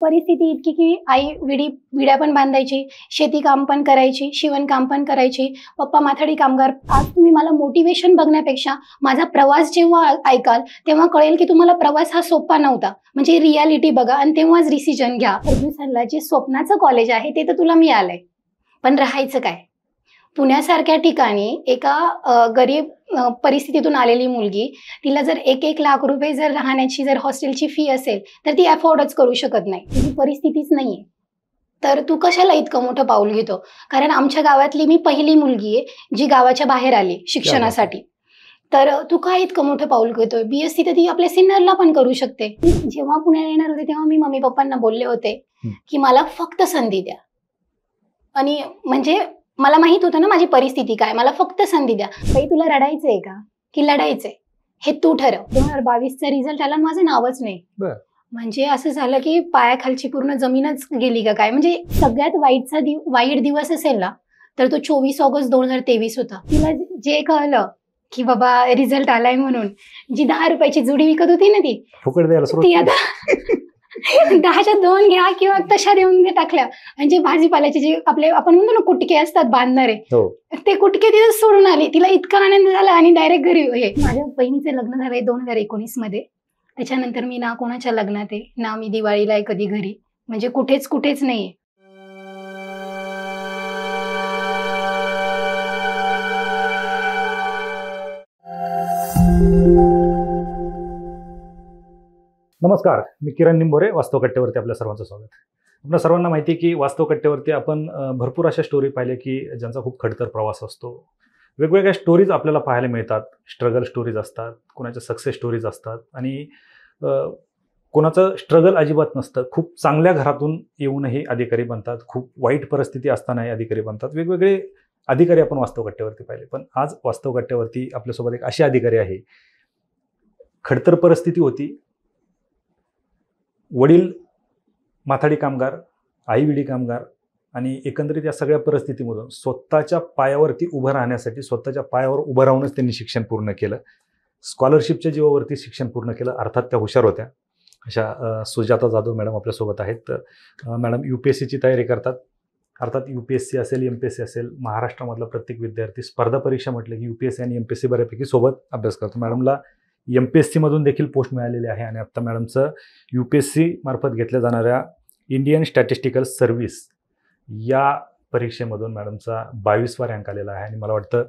परिस्थिती इतकी की आई विड्या पण बांधायची, शेती काम पण करायची, शिवणकाम पण करायची, पप्पा माथाडी कामगार. आज तुम्ही मला मोटिवेशन बघण्यापेक्षा माझा प्रवास जेव्हा ऐकाल तेव्हा कळेल की तुम्हाला प्रवास हा सोपा नव्हता. म्हणजे रियालिटी बघा आणि तेव्हाच डिसिजन घ्या. फर्ग्युसनला जे स्वप्नाचं कॉलेज आहे ते तर तुला मिळालंय, पण राहायचं काय? पुण्यासारख्या ठिकाणी एका गरीब परिस्थितीतून आलेली मुलगी, तिला जर 1-1 लाख रुपये जर राहण्याची जर हॉस्टेलची फी असेल तर ती अफोर्डच करू शकत नाही. तुझी परिस्थितीच नाहीये तर तू कशाला इतकं मोठं पाऊल घेतो? कारण आमच्या गावातली मी पहिली मुलगी आहे जी गावाच्या बाहेर आली शिक्षणासाठी. तर तू काय इतकं मोठं पाऊल घेतोय? BSc तर ती आपल्या सिनियरला पण करू शकते. जेव्हा पुण्याला येणार होते तेव्हा मी मम्मी पप्पांना बोलले होते की मला फक्त संधी द्या. आणि म्हणजे मला माहित होतं ना माझी परिस्थिती काय, मला फक्त संधी द्या. काही तुला रडायचंय का की लढायचंय हे तू ठरव. 2022चा रिझल्ट आला, माझं नावच नाही. म्हणजे असं झालं की पायाखालची पूर्ण जमीनच गेली का काय. म्हणजे सगळ्यात वाईट दिवस असेल ना तर तो 24 ऑगस्ट 2023 होता. तिला जे कळलं की बाबा रिझल्ट आलाय म्हणून, जी 10 रुपयाची जुडी विकत होती ना ती आता 10च्या 2 घ्या किंवा तशा देऊन टाकल्या. म्हणजे भाजीपाल्याचे जे आपण म्हणतो ना कुटके असतात बांधणारे, ते कुटके तिथे सोडून आली. तिला इतका आनंद झाला आणि डायरेक्ट घरी. हे माझ्या बहिणीचं लग्न झालंय 2019 मध्ये. त्याच्यानंतर मी ना कोणाच्या लग्नात आहे ना मी दिवाळीला आहे कधी घरी. म्हणजे कुठेच नाहीये. नमस्कार, मी किरण निंबोरे. वास्तव कट्ट्यावरती आपल्या सर्वांचं स्वागत. आपल्या सर्वांना माहिती आहे की वास्तव कट्ट्यावरती आपण भरपूर अशा स्टोरी पाहिल्या की ज्यांचा खूप खडतर प्रवास असतो. वेगवेगळ्या स्टोरीज आपल्याला पाहायला मिळतात. स्ट्रगल स्टोरीज असतात, कोणाच्या सक्सेस स्टोरीज असतात आणि कोणाचं स्ट्रगल अजिबात नसतं. खूप चांगल्या घरातून येऊनही अधिकारी बनतात, खूप वाईट परिस्थिती असतानाही अधिकारी बनतात. वेगवेगळे अधिकारी आपण वास्तव कट्ट्यावरती पाहिले. पण आज वास्तव कट्ट्यावरती आपल्यासोबत एक अशी अधिकारी आहे, खडतर परिस्थिती होती, वडील माथाडी कामगार, आई विडी कामगार आणि एकंदरीत या सगळ्या परिस्थितीमधून स्वतःच्या पायावरती उभं राहण्यासाठी, स्वतःच्या पायावर उभं राहूनच त्यांनी शिक्षण पूर्ण केलं. स्कॉलरशिपच्या जीवावरती शिक्षण पूर्ण केलं. अर्थात त्या हुशार होत्या. अशा सुजाता जाधव मॅडम आपल्यासोबत आहेत. मॅडम UPSCची तयारी करतात. अर्थात UPSC असेल, MPSC असेल, महाराष्ट्रामधला प्रत्येक विद्यार्थी स्पर्धा परीक्षा म्हटलं की UPSC आणि MPSC बऱ्यापैकी सोबत अभ्यास करतो. मॅडमला MPSC मधून देखील पोस्ट मिळालेली आहे आणि आत्ता मॅडमचं UPSC मार्फत घेतल्या जाणाऱ्या इंडियन स्टॅटिस्टिकल सर्व्हिस या परीक्षेमधून मॅडमचा 22वा रँक आलेला आहे. आणि मला वाटतं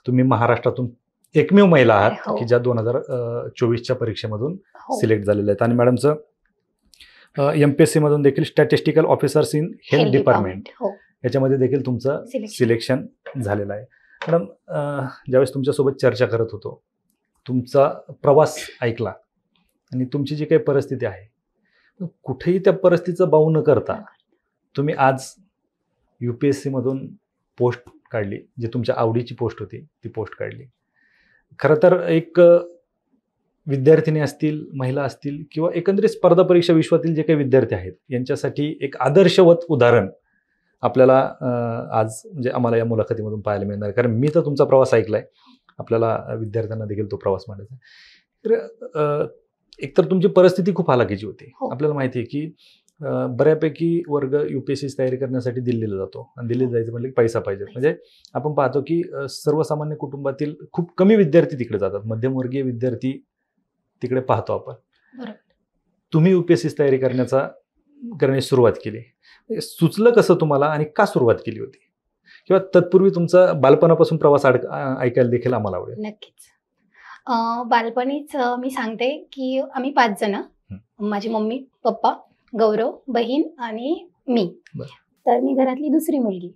तुम्ही महाराष्ट्रातून एकमेव महिला आहात की ज्या 2024च्या परीक्षेमधून सिलेक्ट झालेल्या आहेत. आणि मॅडमचं MPSC मधून देखील statistical officers in health department याच्यामध्ये देखील तुमचं सिलेक्शन झालेलं आहे. मॅडम, ज्यावेळेस तुमच्यासोबत चर्चा करत होतो, तुमचा प्रवास ऐकला आणि तुमची जी काही परिस्थिती आहे, कुठेही त्या परिस्थितीचं बाऊ न करता तुम्ही आज UPSC मधून पोस्ट काढली, जी तुमच्या आवडीची पोस्ट होती ती पोस्ट काढली. खरं तर एक विद्यार्थिनी असतील, महिला असतील किंवा एकंदरीत स्पर्धा परीक्षा विश्वातील जे काही विद्यार्थी आहेत यांच्यासाठी एक आदर्शवत उदाहरण आपल्याला आज म्हणजे आम्हाला या मुलाखतीमधून पाहायला मिळणार. कारण मी तर तुमचा प्रवास ऐकलाय, आपल्याला विद्यार्थ्यांना देखील तो प्रवास मांडायचा. तर एकतर तुमची परिस्थिती खूप हालाकीची होती. आपल्याला माहिती आहे की बऱ्यापैकी वर्ग UPSCची तयारी करण्यासाठी दिल्लीला जातो आणि दिल्लीत जायचं म्हटलं की पैसा पाहिजे. म्हणजे आपण पाहतो की सर्वसामान्य कुटुंबातील खूप कमी विद्यार्थी तिकडे जातात, मध्यमवर्गीय विद्यार्थी तिकडे पाहतो आपण. तुम्ही UPSCची तयारी करण्याची सुरुवात केली. सुचलं कसं तुम्हाला आणि का सुरुवात केली होती? किंवा तत्पूर्वी तुमचा बालपणापासून प्रवास ऐकायला देखील आम्हाला आवडेल. नक्कीच. बालपणीच मी सांगते की आम्ही 5 जण, माझी मम्मी, पप्पा, गौरव, बहीण आणि मी. तर मी घरातली दुसरी मुलगी.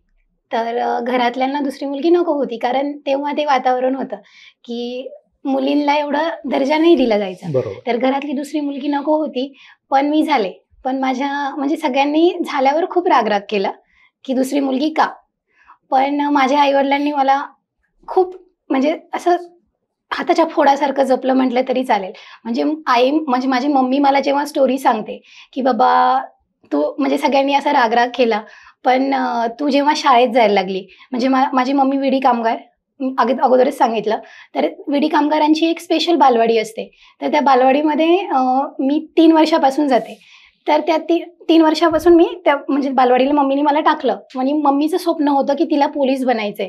तर घरातल्यांना दुसरी मुलगी नको होती, कारण तेव्हा ते वातावरण होतं की मुलींना एवढा दर्जा नाही दिला जायचा. तर घरातली दुसरी मुलगी नको होती, पण मी झाले. पण माझ्या म्हणजे सगळ्यांनी झाल्यावर खूप रागराग केला की दुसरी मुलगी का. पण माझ्या आईवडिलांनी मला खूप म्हणजे असं हाताच्या फोडासारखं जपलं म्हटलं तरी चालेल. म्हणजे माझी मम्मी मला जेव्हा स्टोरी सांगते की बाबा तू म्हणजे सगळ्यांनी असा रागराग केला, पण तू जेव्हा शाळेत जायला लागली, म्हणजे माझी मम्मी विडी कामगार, अगोदरच सांगितलं. तर विडी कामगारांची एक स्पेशल बालवाडी असते. तर त्या बालवाडीमध्ये मी 3 वर्षापासून जाते. तर त्या 3 वर्षापासून मी त्या म्हणजे बालवाडीला मम्मीने मला टाकलं. आणि मम्मीचं स्वप्न होतं की तिला पोलीस बनायचंय.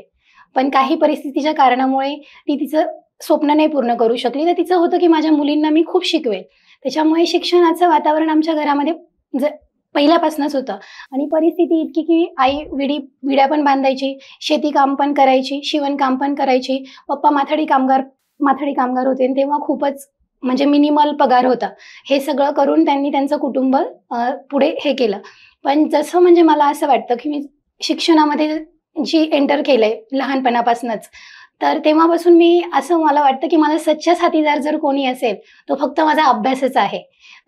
पण काही परिस्थितीच्या कारणामुळे ती तिचं स्वप्न नाही पूर्ण करू शकली. तर तिचं होतं की माझ्या मुलींना मी खूप शिकवेल. त्याच्यामुळे शिक्षणाचं वातावरण आमच्या घरामध्ये पहिल्यापासूनच होतं. आणि परिस्थिती इतकी की आई विड्या पण बांधायची, शेती काम पण करायची, शिवणकाम पण करायची. पप्पा माथाडी कामगार होते आणि तेव्हा खूपच म्हणजे मिनिमल पगार होता. हे सगळं करून त्यांनी त्यांचं कुटुंब पुढे हे केलं. पण जसं म्हणजे मला असं वाटतं की मी शिक्षणामध्ये जी एंटर केलंय लहानपणापासूनच, तर तेव्हापासून मी असं मला वाटतं की माझा सच्चा साथीदार जर कोणी असेल, तो फक्त माझा अभ्यासच आहे.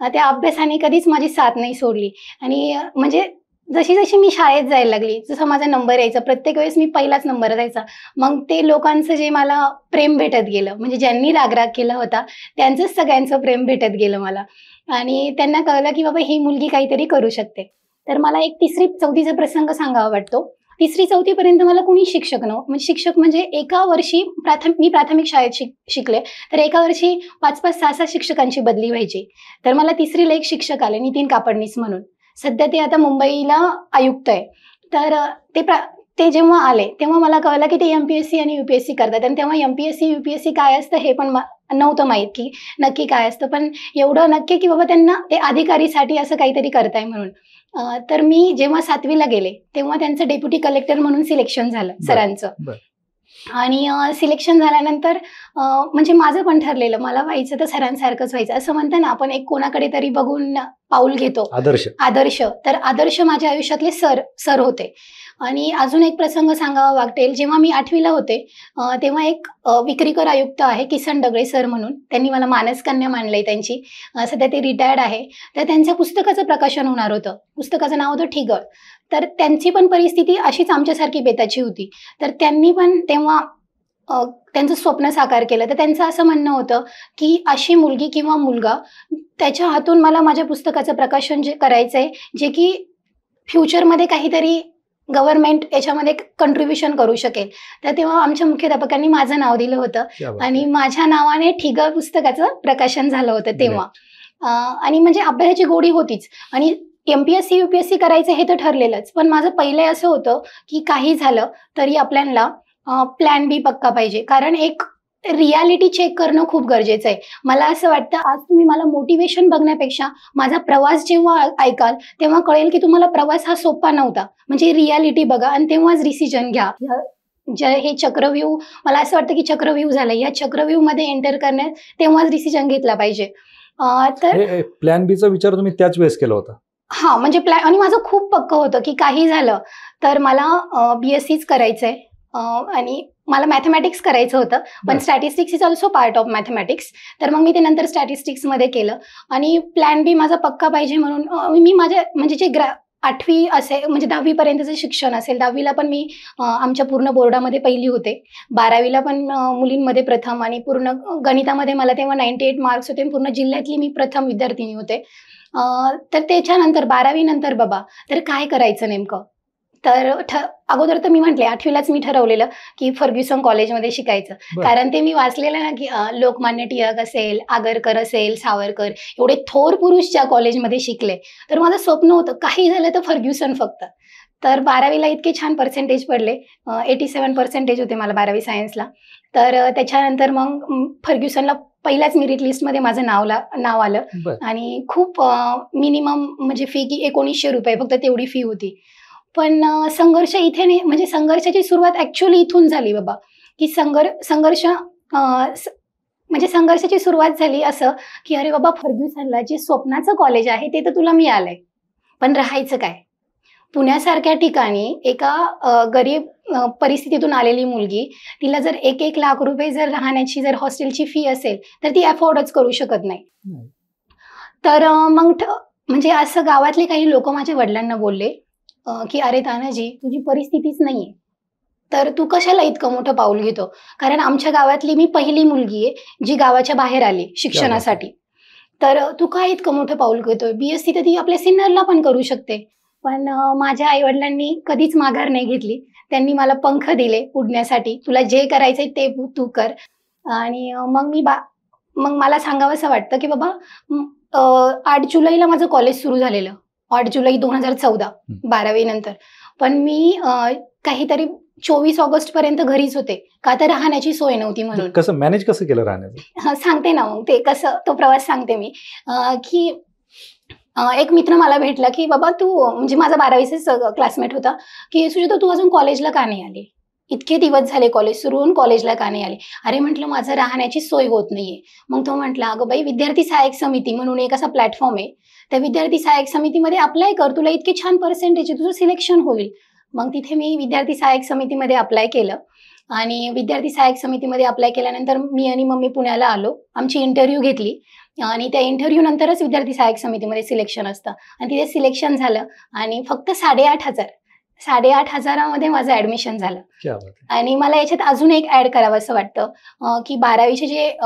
त्या अभ्यासाने कधीच माझी साथ नाही सोडली. आणि म्हणजे जशी मी शाळेत जायला लागली, जसा माझा नंबर यायचा, प्रत्येक वेळेस मी पहिलाच नंबर जायचा. मग ते लोकांचं जे मला प्रेम भेटत गेलं, म्हणजे ज्यांनी राग केला होता, त्यांचंच सगळ्यांचं प्रेम भेटत गेलं मला. आणि त्यांना कळलं की बाबा ही मुलगी काहीतरी करू शकते. तर मला एक 3री-4थीचा प्रसंग सांगावा वाटतो. 3री-4थी पर्यंत मला कोणी शिक्षक म्हणजे शिक्षक म्हणजे एका वर्षी मी प्राथमिक शाळेत शिकले. तर एका वर्षी 5-5, 6-6 शिक्षकांची बदली व्हायची. तर मला 3रीला एक शिक्षक आले, नितीन कापडणीस म्हणून. सध्या ते आता मुंबईला आयुक्त आहे. तर ते जेव्हा आले तेव्हा मला कळलं की ते MPSC आणि UPSC करतात. आणि तेव्हा MPSC UPSC काय असतं हे पण नव्हतं माहीत की नक्की काय असतं. पण एवढं नक्की की बाबा त्यांना ते अधिकारीसाठी असं काहीतरी करताय म्हणून. तर मी जेव्हा 7वीला गेले तेव्हा त्यांचं डेप्युटी कलेक्टर म्हणून सिलेक्शन झालं सरांचं. आणि सिलेक्शन झाल्यानंतर म्हणजे माझं पण ठरलेलं, मला व्हायचं तर सरांसारखंच व्हायचं. असं म्हणतं ना आपण एक कोणाकडे तरी बघून पाऊल घेतो, आदर्श. तर आदर्श माझ्या आयुष्यातले सर होते. आणि अजून एक प्रसंग सांगावा वाटेल, जेव्हा मी 8वीला होते तेव्हा एक विक्रीकर आयुक्त आहे किसन डगळे सर म्हणून, त्यांनी मला मानसकन्या मानलंय त्यांची. सध्या ते रिटायर्ड आहे. तर त्यांच्या पुस्तकाचं प्रकाशन होणार होतं. पुस्तकाचं नाव होतं ठिगळ. तर त्यांची पण परिस्थिती अशीच आमच्यासारखी बेताची होती. तर त्यांनी पण तेव्हा त्यांचं स्वप्न साकार केलं. तर त्यांचं असं म्हणणं होतं की अशी मुलगी किंवा मुलगा, त्याच्या हातून मला माझ्या पुस्तकाचं प्रकाशन जे करायचंय, जे की फ्युचरमध्ये काहीतरी गव्हर्नमेंट याच्यामध्ये कंट्रीब्युशन करू शकेल. तर तेव्हा आमच्या मुख्याध्यापकांनी माझं नाव दिलं होतं आणि माझ्या नावाने ठिगळ पुस्तकाचं प्रकाशन झालं होतं तेव्हा. आणि म्हणजे अभ्यासाची गोडी होतीच. आणि MPSC UPSC करायचं हे तर ठरलेलंच. पण माझं पहिलं असं होतं की काही झालं तरी आपल्याला प्लॅन बी पक्का पाहिजे. कारण एक रियालिटी चेक करणं खूप गरजेचं आहे. मला असं वाटतं आज तुम्ही मला मोटिवेशन बघण्यापेक्षा माझा प्रवास जेव्हा ऐकाल तेव्हा कळेल की तुम्हाला प्रवास हा सोपा नव्हता. म्हणजे रियालिटी बघा आणि तेव्हाच डिसिजन घ्या. हे चक्रव्यूह, मला असं वाटतं की चक्रव्यूह झालं. या चक्रव्यूहमध्ये एंटर करण्यात तेव्हाच डिसिजन घेतला पाहिजे. तर प्लॅन बीचा विचार तुम्ही त्याच वेळेस केला होता? हा, म्हणजे प्लॅन. आणि माझं खूप पक्कं होतं की काही झालं तर मला BSCच करायचंय. आणि मला मॅथमॅटिक्स करायचं होतं, पण statistics is also part of mathematics. तर मग मी ते नंतर स्टॅटिस्टिक्समध्ये केलं. आणि प्लॅन बी माझा पक्का पाहिजे म्हणून मी माझ्या म्हणजे जे 8वी असेल म्हणजे 10वी पर्यंतचं शिक्षण असेल, 10वीला पण मी आमच्या पूर्ण बोर्डामध्ये पहिली होते. 12वीला पण मुलींमध्ये प्रथम. आणि पूर्ण गणितामध्ये मला तेव्हा 98 मार्क्स होते. पूर्ण जिल्ह्यातली मी प्रथम विद्यार्थिनी होते. तर त्याच्यानंतर 12वी नंतर बाबा तर काय करायचं नेमकं. तर अगोदर तर मी म्हटले 8वीलाच मी ठरवलेलं की फर्ग्युसन कॉलेजमध्ये शिकायचं. कारण ते मी वाचलेलं ना की लोकमान्य टिळक असेल, आगरकर असेल, सावरकर, एवढे थोर पुरुष ज्या कॉलेजमध्ये शिकले. तर माझं स्वप्न होतं काही झालं तर फर्ग्युसन फक्त. तर 12वीला इतके छान पर्सेंटेज पडले, 87% होते मला 12वी सायन्सला. तर त्याच्यानंतर मग फर्ग्युसनला पहिल्याच मेरिट लिस्टमध्ये माझं नाव आलं. आणि खूप मिनिमम म्हणजे फी की ₹1900 फक्त तेवढी फी होती. पण संघर्ष इथे नाही, म्हणजे संघर्षाची सुरुवात ऍक्च्युअली इथून झाली बाबा. की संघर्ष म्हणजे संघर्षाची सुरुवात झाली असं की अरे बाबा फर्ग्युसनला जे स्वप्नाचं कॉलेज आहे ते तर तुला मिळालंय, पण राहायचं काय. पुण्यासारख्या ठिकाणी एका गरीब परिस्थितीतून आलेली मुलगी, तिला जर 1-1 लाख रुपये जर राहण्याची जर हॉस्टेलची फी असेल तर ती अफोर्डच करू शकत नाही. तर मग म्हणजे असं गावातले काही लोक माझ्या वडिलांना बोलले की अरे तानाजी, तुझी परिस्थितीच नाहीये तर तू कशाला इतकं मोठं पाऊल घेतो. कारण आमच्या गावातली मी पहिली मुलगी आहे जी गावाच्या बाहेर आली शिक्षणासाठी. तर तू काय इतकं मोठं पाऊल घेतोय. BSc तर ती आपल्या सिनियरला पण करू शकते. पण माझ्या आईवडिलांनी कधीच माघार नाही घेतली. त्यांनी मला पंख दिले उडण्यासाठी. तुला जे करायचंय ते तू कर. आणि मग मला सांगावंसं वाटतं की बाबा 8 जुलैला माझं कॉलेज सुरू झालेलं, 8 जुलै 2014, 12वी नंतर. पण मी काहीतरी 24 ऑगस्ट पर्यंत घरीच होते, का तर राहण्याची सोय नव्हती म्हणून. कसं मॅनेज कसं केलं राहण्याचं? सांगते ना मग ते कसं, तो प्रवास सांगते मी. की एक मित्र मला भेटला की बाबा तू, म्हणजे माझा 12वीचाच क्लासमेट होता, की सुजाता तू अजून कॉलेजला का नाही आली, इतके दिवस झाले कॉलेज सुरू होऊन कॉलेजला का नाही आली. अरे म्हटलं माझं राहण्याची सोय होत नाहीये. मग तो म्हटला अगं बाई, विद्यार्थी सहाय्यक समिती म्हणून एक असा प्लॅटफॉर्म आहे, त्या विद्यार्थी सहाय्यक समितीमध्ये अप्लाय कर, तुला इतके छान पर्सेंटेज आहे, तुझं सिलेक्शन होईल. मग तिथे मी विद्यार्थी सहाय्यक समितीमध्ये अप्लाय केलं आणि विद्यार्थी सहाय्यक समितीमध्ये अप्लाय केल्यानंतर मी आणि मम्मी पुण्याला आलो, आमची इंटरव्ह्यू घेतली आणि त्या इंटरव्ह्यू नंतरच विद्यार्थी सहाय्यक समितीमध्ये सिलेक्शन असतं आणि तिथे सिलेक्शन झालं आणि फक्त 8,500 माझं ऍडमिशन झालं. आणि मला याच्यात अजून एक ऍड करावं असं वाटतं की 12वीचे जे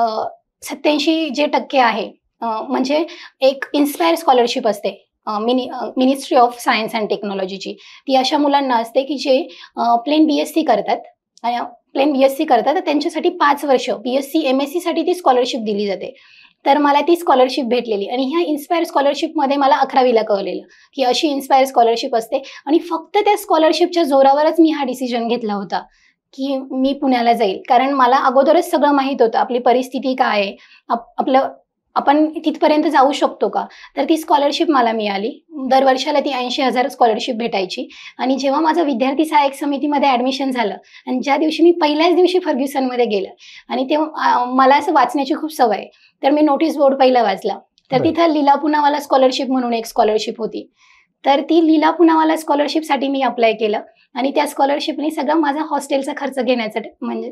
87% आहे, म्हणजे एक इन्स्पायर स्कॉलरशिप असते मिनिस्ट्री ऑफ सायन्स अँड टेक्नॉलॉजीची. ती अशा मुलांना असते की जे प्लेन BSc करतात, तर त्यांच्यासाठी 5 वर्ष BSc MSc साठी ती स्कॉलरशिप दिली जाते. तर मला ती स्कॉलरशिप भेटलेली आणि ह्या इन्स्पायर स्कॉलरशिपमध्ये मला 11वीला कळलेलं की अशी इन्स्पायर स्कॉलरशिप असते. आणि फक्त त्या स्कॉलरशिपच्या जोरावरच मी हा डिसिजन घेतला होता की मी पुण्याला जाईल, कारण मला अगोदरच सगळं माहीत होतं आपली परिस्थिती काय आहे, आपण तिथपर्यंत जाऊ शकतो का. तर ती स्कॉलरशिप मला मिळाली. दरवर्षाला ती 80,000 स्कॉलरशिप भेटायची. आणि जेव्हा माझं विद्यार्थी सहाय्यक समितीमध्ये ऍडमिशन झालं आणि ज्या दिवशी मी पहिल्याच दिवशी फर्ग्युसनमध्ये गेलं आणि तेव्हा मला असं वाचण्याची खूप सवय आहे, तर मी नोटीस बोर्ड पहिला वाचला. तर तिथं लीला पुनावाला स्कॉलरशिप म्हणून एक स्कॉलरशिप होती. तर ती लीला पुनावाला स्कॉलरशिपसाठी मी अप्लाय केलं आणि त्या स्कॉलरशिपने सगळं माझा हॉस्टेलचा खर्च घेण्याचा, म्हणजे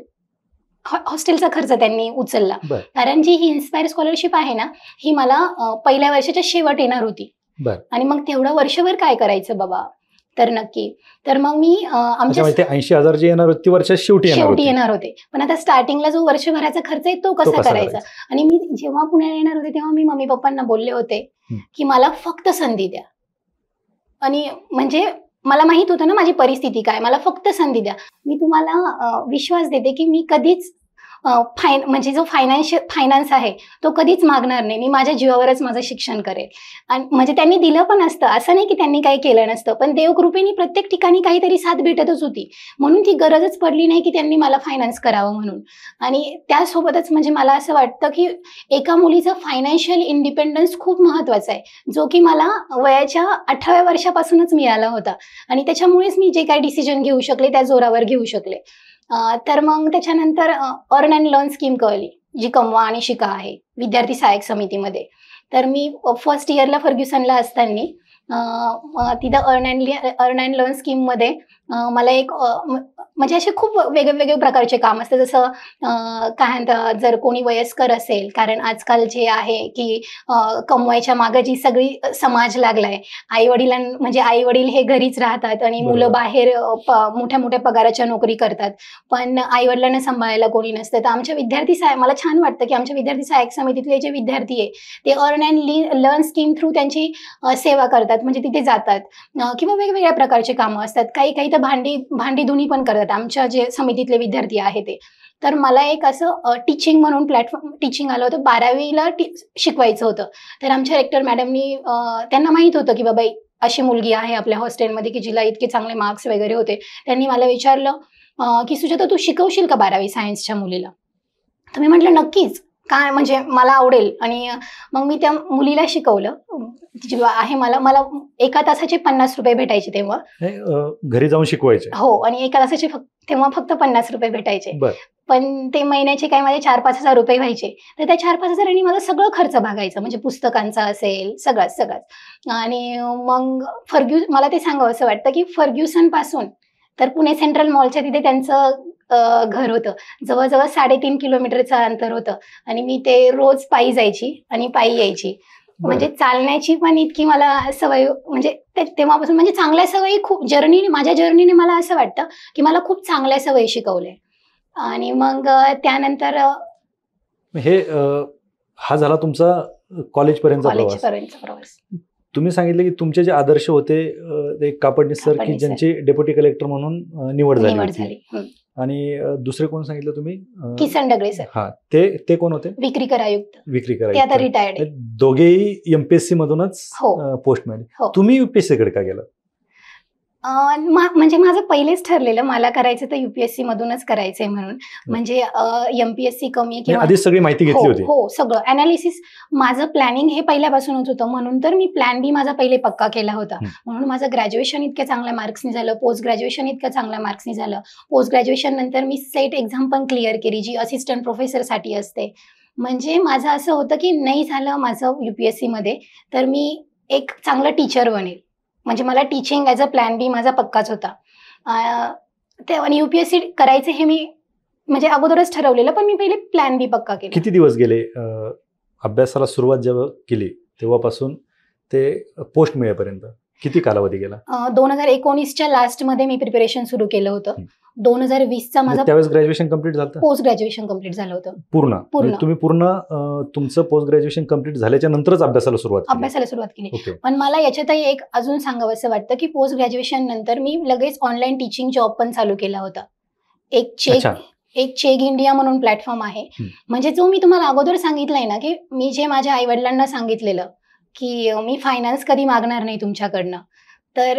हॉस्टेलचा खर्च त्यांनी उचलला. कारण जी ही इन्स्पायर स्कॉलरशिप आहे ना, ही मला पहिल्या वर्षाच्या शेवट येणार होती. आणि मग तेवढं वर्षभर काय करायचं बाबा, तर नक्की. तर मग मी आमच्या 80,000 जे येणार होते वर्षात शेवटी येणार होते, पण आता स्टार्टिंगला जो वर्षभराचा खर्च आहे तो कसा करायचा. आणि मी जेव्हा पुण्याला येणार होते तेव्हा मी मम्मी पप्पांना बोलले होते की मला फक्त संधी द्या. आणि म्हणजे मला माहित होतं ना माझी परिस्थिती काय, मला फक्त संधी द्या. मी तुम्हाला विश्वास देते की मी कधीच म्हणजे जो फायनान्स आहे तो कधीच मागणार नाही. मी माझ्या जीवावरच माझं शिक्षण करेल. आणि म्हणजे त्यांनी दिलं पण असतं, असं नाही की त्यांनी काही केलं नसतं, पण देवकृपेने प्रत्येक ठिकाणी काहीतरी साथ भेटतच होती, म्हणून ती गरजच पडली नाही की त्यांनी मला फायनान्स करावं म्हणून. आणि त्यासोबतच म्हणजे मला असं वाटतं की एका मुलीचं फायनान्शियल इंडिपेंडन्स खूप महत्वाचा आहे, जो की मला वयाच्या 18व्या वर्षापासूनच मिळाला होता. आणि त्याच्यामुळेच मी जे काही डिसिजन घेऊ शकले त्या जोरावर घेऊ शकले. तर मग त्याच्यानंतर अर्न अँड लर्न स्कीम कळली, जी कमवा आणि शिका आहे विद्यार्थी सहाय्यक समितीमध्ये. तर मी फर्स्ट इयरला फर्ग्युसनला असताना तिथं अर्न अँड लर्न स्कीममध्ये मला एक म्हणजे असे खूप वेगवेगळे प्रकारचे काम असते. जसं काय म्हणतात, जर कोणी वयस्कर असेल, कारण आजकाल जे आहे की कमवायच्या मागे जी सगळी समाज लागलाय, म्हणजे आई वडील हे घरीच राहतात आणि मुलं बाहेर मोठ्या मोठ्या पगाराच्या नोकरी करतात, पण आई वडिलांना सांभाळायला कोणी नसतं. तर आमच्या मला छान वाटतं की आमच्या विद्यार्थी सहाय्यक समितीतले जे विद्यार्थी आहे ते earn and learn scheme through त्यांची सेवा करतात, म्हणजे तिथे जातात किंवा वेगवेगळ्या प्रकारचे कामं असतात. काही तर भांडी धुणी पण करतात आमच्या जे समितीतले विद्यार्थी आहे ते. तर मला एक असं टीचिंग म्हणून टीचिंग आलं होतं, 12वीला शिकवायचं होतं. तर आमच्या रेक्टर मॅडमनी, त्यांना माहित होतं की बाबा अशी मुलगी आहे आपल्या हॉस्टेलमध्ये की जिला इतके चांगले मार्क्स वगैरे होते. त्यांनी मला विचारलं की सुजाता तू शिकवशील का 12वी सायन्सच्या मुलीला. तर मी म्हटलं नक्कीच, काय म्हणजे मला आवडेल. आणि मग मी त्या मुलीला शिकवलं. जेव्हा आहे मला एका तासाचे 50 रुपये भेटायचे तेव्हा, घरी जाऊन शिकवायचे. हो, आणि एका तासाचे तेव्हा फक्त 50 रुपये भेटायचे. पण ते महिन्याचे काय माझे 4-5 हजार रुपये व्हायचे. तर त्या 4-5 हजारांनी माझा सगळं खर्च भागायचा, म्हणजे पुस्तकांचा असेल सगळंच. आणि मग मला ते सांगावं असं वाटतं की फर्ग्युसन पासून तर पुणे सेंट्रल मॉलच्या तिथे त्यांचं घर होतं, जवळजवळ 3.5 किलोमीटरचं अंतर होतं. आणि मी ते रोज पायी जायची आणि पायी यायची. म्हणजे चालण्याची पण इतकी मला सवय, म्हणजे तेव्हापासून म्हणजे चांगल्या सवयी खूप माझ्या जर्नीने मला असं वाटतं की मला खूप चांगल्या सवयी शिकवल्या. आणि मग त्यानंतर हा झाला तुमचा कॉलेजपर्यंतचा प्रवास. तुम्ही सांगितलं की तुमचे जे आदर्श होते ते कापडणे सर, की ज्यांची डेप्युटी कलेक्टर म्हणून निवड झाली. आणि दुसरे कोण सांगितलं तुम्ही? किसन डगळे सर. हा, ते कोण होते? विक्रीकर आयुक्त. विक्रीकर ते आता आयुक्त. रिटायर्ड आहे. दोघेही एमपीएससी मधूनच हो. पोस्ट मिळाली. हो. तुम्ही युपीएससी कडे का गेला? म्हणजे माझं पहिलेच ठरलेलं मला करायचं तर युपीएससी मधूनच करायचंय म्हणून. म्हणजे एमपीएससी कमी किंवा आधी सगळी माहिती घेतली होती. हो, सगळं अनालिसिस माझं प्लॅनिंग हे पहिल्यापासूनच होतं. म्हणून तर मी प्लॅन बी माझा पहिले पक्का केला होता. म्हणून माझं ग्रॅज्युएशन इतक्या चांगल्या मार्क्सनी झालं, पोस्ट ग्रॅज्युएशन इतक्या चांगल्या मार्क्सनी झालं. पोस्ट ग्रॅज्युएशन नंतर मी सेट एक्झाम पण क्लिअर केली, जी असिस्टंट प्रोफेसरसाठी असते. म्हणजे माझं असं होतं की नाही झालं माझं युपीएससी मध्ये तर मी एक चांगलं टीचर बनेल. म्हणजे मला टीचिंग ॲज अ प्लॅन बी माझा पक्काच होता. आणि युपीएससी करायचं हे मी म्हणजे अगोदरच ठरवलेलं, पण मी पहिले प्लॅन बी पक्का केला. किती दिवस गेले अभ्यासाला सुरुवात जेव्हा केली तेव्हापासून ते पोस्ट मिळेपर्यंत? किती कालावधी गेला? 2019च्या लास्टमध्ये मी प्रिपरेशन सुरू केलं होतं. 2020चा माझा त्यावेळेस ग्रॅज्युएशन कम्प्लीट झालं? पोस्ट ग्रॅज्युएशन कम्प्लीट झालं होतं. पूर्ण तुम्ही पूर्ण तुमचं पोस्ट ग्रॅज्युएशन कम्प्लीट झाल्याच्या नंतरच अभ्यासाला सुरुवात केली. पण मला याच्यातही एक अजून सांगावंसं वाटतं की पोस्ट ग्रॅज्युएशन नंतर मी लगेच ऑनलाईन टीचिंग जॉब पण चालू केला होता. एक चेक इंडिया म्हणून प्लॅटफॉर्म आहे. म्हणजे जो मी तुम्हाला अगोदर सांगितलंय ना की मी जे माझ्या आई वडिलांना सांगितलेलं की मी फायनान्स कधी मागणार नाही तुमच्याकडनं, तर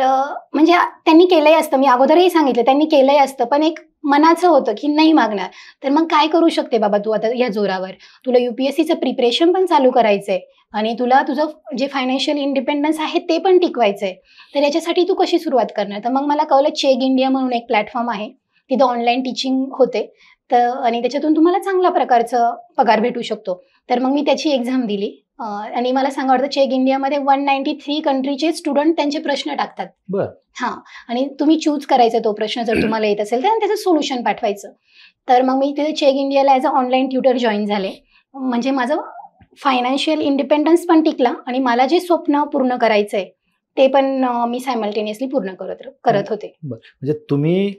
म्हणजे त्यांनी केलंही असतं. मी अगोदरही सांगितलं त्यांनी केलंही असतं, पण एक मनाचं होतं की नाही मागणार. तर मग काय करू शकते बाबा तू आता या जोरावर? तुला युपीएससीचं प्रिपरेशन पण चालू करायचंय आणि तुला तुझं जे फायनान्शियल इंडिपेंडन्स आहे ते पण टिकवायचंय. तर याच्यासाठी तू कशी सुरुवात करणार? तर मग मला कळलं चेक इंडिया म्हणून एक प्लॅटफॉर्म आहे, तिथं ऑनलाईन टीचिंग होते तर आणि त्याच्यातून तुम्हाला चांगल्या प्रकारचं पगार भेटू शकतो. तर मग मी त्याची एक्झाम दिली आणि मला सांगा वाटतं चेक इंडियामध्ये 193 कंट्रीचे स्टुडंट त्यांचे प्रश्न टाकतात. हां, आणि तुम्ही चूज करायचा तो प्रश्न जर तुम्हाला येत असेल तर त्याचं सोल्युशन पाठवायचं. तर मग मी तिथे चेक इंडियाला as a online tutor join झाले. म्हणजे माझं फायनान्शियल इंडिपेंडन्स पण टिकला आणि मला जे स्वप्न पूर्ण करायचंय ते पण मी सायमल्टेनियसली पूर्ण करत होते. म्हणजे तुम्ही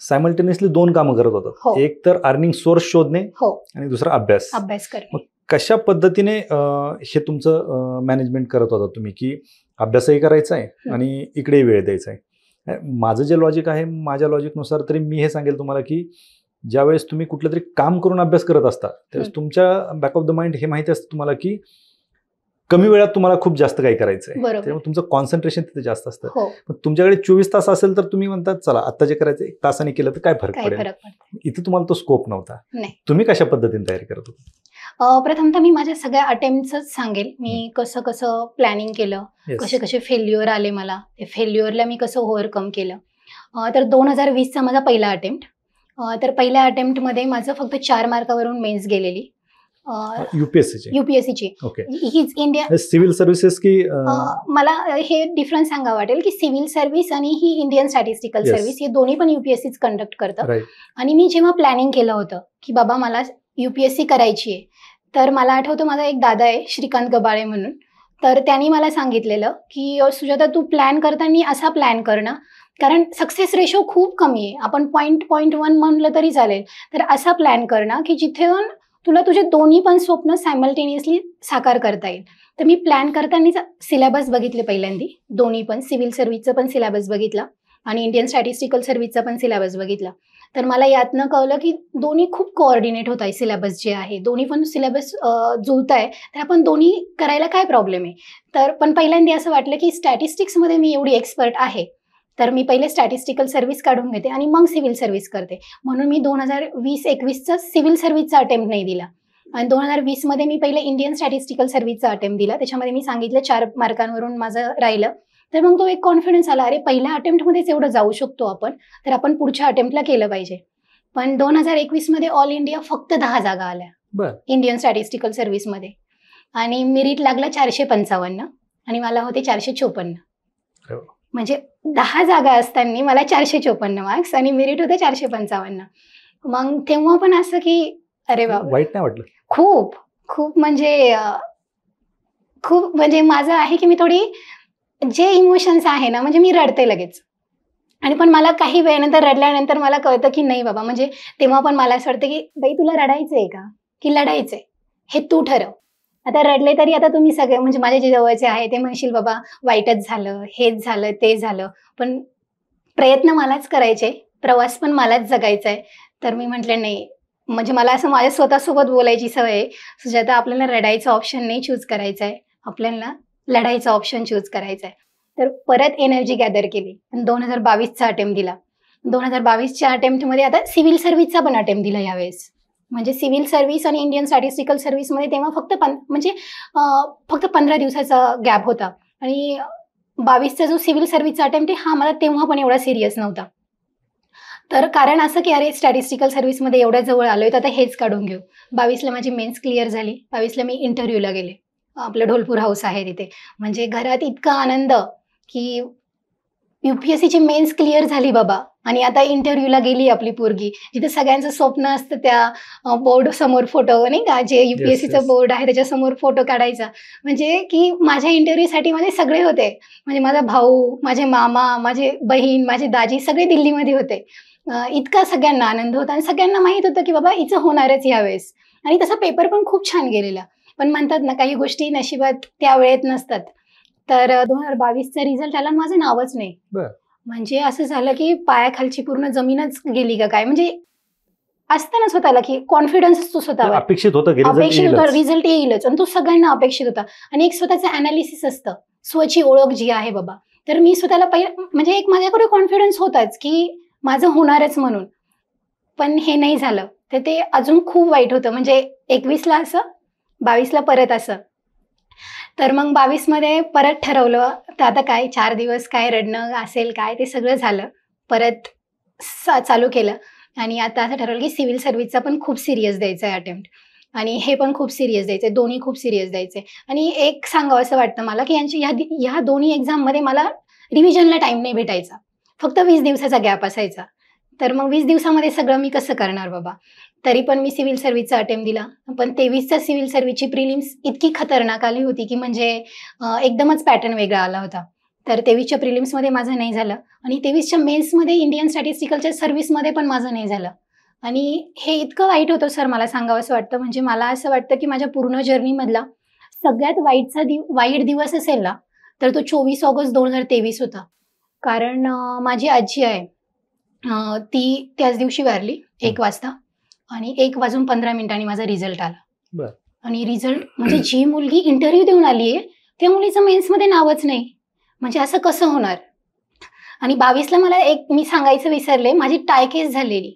सायमल्टेनियसली 2 कामं करत होता. एक तर अर्निंग सोर्स शोधणे आणि दुसरा अभ्यास करणे. कशा पद्धतीने हे तुमचं मॅनेजमेंट करत होता तुम्ही की अभ्यासही करायचा आहे आणि इकडेही वेळ द्यायचा आहे? माझं जे लॉजिक आहे, माझ्या लॉजिकनुसार तरी मी हे सांगेल तुम्हाला की ज्यावेळेस तुम्ही कुठलं तरी काम करून अभ्यास करत असता त्यावेळेस तुमच्या बॅक ऑफ द माइंड हे माहिती असतं तुम्हाला की कमी वेळात तुम्हाला खूप जास्त काही करायचंय, त्यामुळे तुमचं कॉन्सन्ट्रेशन तिथे जास्त असतं. पण तुमच्याकडे 24 तास असेल तर तुम्ही म्हणतात चला आता जे करायचं 1 तासाने केलं तर काय फरक पडेल. इथे तुम्हाला तो स्कोप नव्हता. तुम्ही कशा पद्धतीने तयारी करत होता? प्रथमतः मी माझ्या सगळ्या अटेम्प्टच सांगेल. मी कसं प्लॅनिंग केलं, कसे फेल्युअर आले मला, ते फेल्युअरला मी कसं ओव्हरकम केलं. तर 2020चा माझा पहिला अटेम्प्ट. तर पहिल्या अटेम्प्टमध्ये माझं फक्त 4 मार्कावरून मेन्स गेलेली. युपीएससीची हीच इंडिया सिव्हिल सर्व्हिसेस की मला हे डिफरन्स सांगा वाटेल की सिव्हिल सर्व्हिस आणि ही इंडियन स्टॅटिस्टिकल सर्व्हिस हे दोन्ही पण युपीएससीच कंडक्ट करतं. आणि मी जेव्हा प्लॅनिंग केलं होतं की बाबा मला युपीएससी करायची आहे, तर मला आठवतं माझा एक दादा आहे श्रीकांत गबाळे म्हणून, तर त्यांनी मला सांगितलेलं की सुजाता तू प्लॅन करताना असा प्लॅन कर ना, कारण सक्सेस रेशो खूप कमी आहे. आपण 0.1 म्हणलं तरी चालेल. तर असा प्लॅन कर ना की जिथे तुला तुझे दोन्ही पण स्वप्न सायमल्टेनियसली साकार करता येईल. तर मी प्लॅन करताना सिलेबस बघितले पहिल्यांदा, दोन्ही पण सिव्हिल सर्व्हिसचं पण सिलेबस बघितला आणि इंडियन स्टॅटिस्टिकल सर्व्हिसचा पण सिलेबस बघितला. तर मला यातनं कळलं की दोन्ही खूप कोऑर्डिनेट होत आहे. सिलेबस जे आहे दोन्ही पण सिलेबस जुळत आहे, तर आपण दोन्ही करायला काय प्रॉब्लेम आहे. तर पण पहिल्यांदा असं वाटलं की स्टॅटिस्टिक्समध्ये मी एवढी एक्सपर्ट आहे तर मी पहिले स्टॅटिस्टिकल सर्व्हिस काढून घेते आणि मग सिव्हिल सर्व्हिस करते. म्हणून मी 2020-21चा सिव्हिल सर्व्हिसचा अटेम्प्ट नाही दिला आणि 2020मध्ये मी पहिले इंडियन स्टॅटिस्टिकल सर्व्हिसचा अटेम्प्ट दिला. त्याच्यामध्ये मी सांगितलं 4 मार्कांवरून माझं राहिलं. तर मग तो एक कॉन्फिडन्स आला, अरे पहिल्या अटेम्प्टमध्येच एवढं जाऊ शकतो आपण, तर आपण पुढच्या अटेम्प्टला केलं पाहिजे. पण 2021मध्ये ऑल इंडिया फक्त 10 जागा आल्या इंडियन स्टॅटिस्टिकल सर्व्हिसमध्ये आणि मेरिट लागला 455 आणि मला होते 454. म्हणजे 10 जागा असताना मला 454 मार्क्स आणि मेरिट होते 455. मग तेव्हा पण असं की अरे बाबा वाईट नाही वाटलं? खूप खूप म्हणजे माझं आहे की मी थोडी जे इमोशन्स आहे ना, म्हणजे मी रडते लगेच. आणि पण मला काही वेळेनंतर रडल्यानंतर मला कळतं की नाही बाबा, म्हणजे तेव्हा पण मला असं वाटतं की बाई तुला रडायचंय का की लढायचंय हे तू ठरव. आता रडले तरी आता तुम्ही सगळे म्हणजे माझे जे जवळचे आहे ते म्हणशील बाबा वाईटच झालं, हेच झालं, ते झालं, पण प्रयत्न मलाच करायचे. प्रवास पण मलाच जगायचा आहे. तर मी म्हटलं नाही, म्हणजे मला असं माझ्या स्वतःसोबत बोलायची सवय आहे, सुजाता आपल्याला रडायचं ऑप्शन नाही चूज करायचं आहे, आपल्याला लढायचा ऑप्शन चूज करायचा आहे. तर परत एनर्जी गॅदर केली आणि 2022चा अटेम्प्ट दिला. 2022च्या अटेम्प्टमध्ये आता सिव्हिल सर्व्हिसचा पण अटेम्प्ट दिला यावेळेस. म्हणजे सिव्हिल सर्व्हिस आणि इंडियन स्टॅटिस्टिकल सर्व्हिसमध्ये तेव्हा फक्त 15 दिवसाचा गॅप होता आणि 22चा जो सिव्हिल सर्व्हिसचा अटेम्प्ट आहे हा मला तेव्हा पण एवढा सिरियस नव्हता. तर कारण असं की अरे स्टॅटिस्टिकल सर्व्हिसमध्ये एवढ्या जवळ आलोय तर आता हेच काढून घेऊ. 22ला माझी मेन्स क्लिअर झाली. 22ला मी इंटरव्ह्यूला गेले. आपलं ढोलपूर हाऊस आहे तिथे. म्हणजे घरात इतका आनंद की UPSCची मेन्स क्लिअर झाली बाबा आणि आता इंटरव्ह्यूला गेली आपली पोरगी. जिथे सगळ्यांचं स्वप्न असतं त्या बोर्ड समोर फोटो नाही का, जे UPSCचं बोर्ड आहे त्याच्यासमोर फोटो काढायचा. म्हणजे की माझ्या इंटरव्ह्यूसाठी माझे सगळे होते. म्हणजे माझा भाऊ, माझे मामा, माझे बहीण, माझे दाजी सगळे दिल्लीमध्ये होते. इतका सगळ्यांना आनंद होता आणि सगळ्यांना माहित होतं की बाबा हिचं होणारच यावेळेस. आणि तसा पेपर पण खूप छान गेलेला. पण म्हणतात ना काही गोष्टी नशिबात त्या वेळेत नसतात. तर 2022चा रिझल्ट आला, माझं नावच नाही. म्हणजे असं झालं की पायाखालची पूर्ण जमीनच गेली का काय. म्हणजे असतं ना स्वतःला की कॉन्फिडन्स असतो स्वतःवर, अपेक्षित होतं रिझल्ट येईलच आणि तो सगळ्यांना अपेक्षित होता. आणि एक स्वतःचं अनालिसिस असतं, स्वची ओळख जी आहे बाबा. तर मी स्वतःला म्हणजे एक माझ्याकडे कॉन्फिडन्स होताच की माझं होणारच म्हणून. पण हे नाही झालं तर ते अजून खूप वाईट होतं. म्हणजे 21ला असं, 22ला परत असं. तर मग 22मध्ये परत ठरवलं तर आता काय 4 दिवस काय रडणं असेल काय ते सगळं झालं. परत चालू केलं आणि आता असं ठरवलं की सिव्हिल सर्व्हिसचा पण खूप सिरियस द्यायचा आहे अटेम्प्ट आणि हे पण खूप सिरियस द्यायचं आहे. दोन्ही खूप सिरियस द्यायचे. आणि एक सांगावं असं वाटतं मला की ह्या दोन्ही एक्झाममध्ये मला रिव्हिजनला टाईम नाही भेटायचा. फक्त 20 दिवसाचा गॅप असायचा. तर मग 20 दिवसामध्ये सगळं मी कसं करणार बाबा. तरी पण मी सिव्हिल सर्व्हिसचा अटेम्प्ट दिला. पण 23चा सिव्हिल सर्व्हिसची प्रिलिम्स इतकी खतरनाक आली होती की म्हणजे एकदमच पॅटर्न वेगळा आला होता. तर 23च्या प्रिलिम्समध्ये माझं नाही झालं आणि 23च्या मेन्समध्ये इंडियन स्टॅटिस्टिकलच्या सर्व्हिसमध्ये पण माझं नाही झालं. आणि हे इतकं वाईट होतं सर, मला सांगावं असं वाटतं. म्हणजे मला असं वाटतं की माझ्या पूर्ण जर्नीमधला सगळ्यात वाईट दिवस असेल ना तर तो 24 ऑगस्ट 2023 होता. कारण माझी आजी आहे, ती त्याच दिवशी वारली 1 वाजता आणि 1:15 माझा रिझल्ट आला. आणि रिझल्ट म्हणजे जी मुलगी इंटरव्ह्यू देऊन आली आहे त्या मुलीचं मेन्समध्ये नावच नाही. म्हणजे असं कसं होणार. आणि 22ला मला एक मी सांगायचं विसरले, माझी टाय केस झालेली.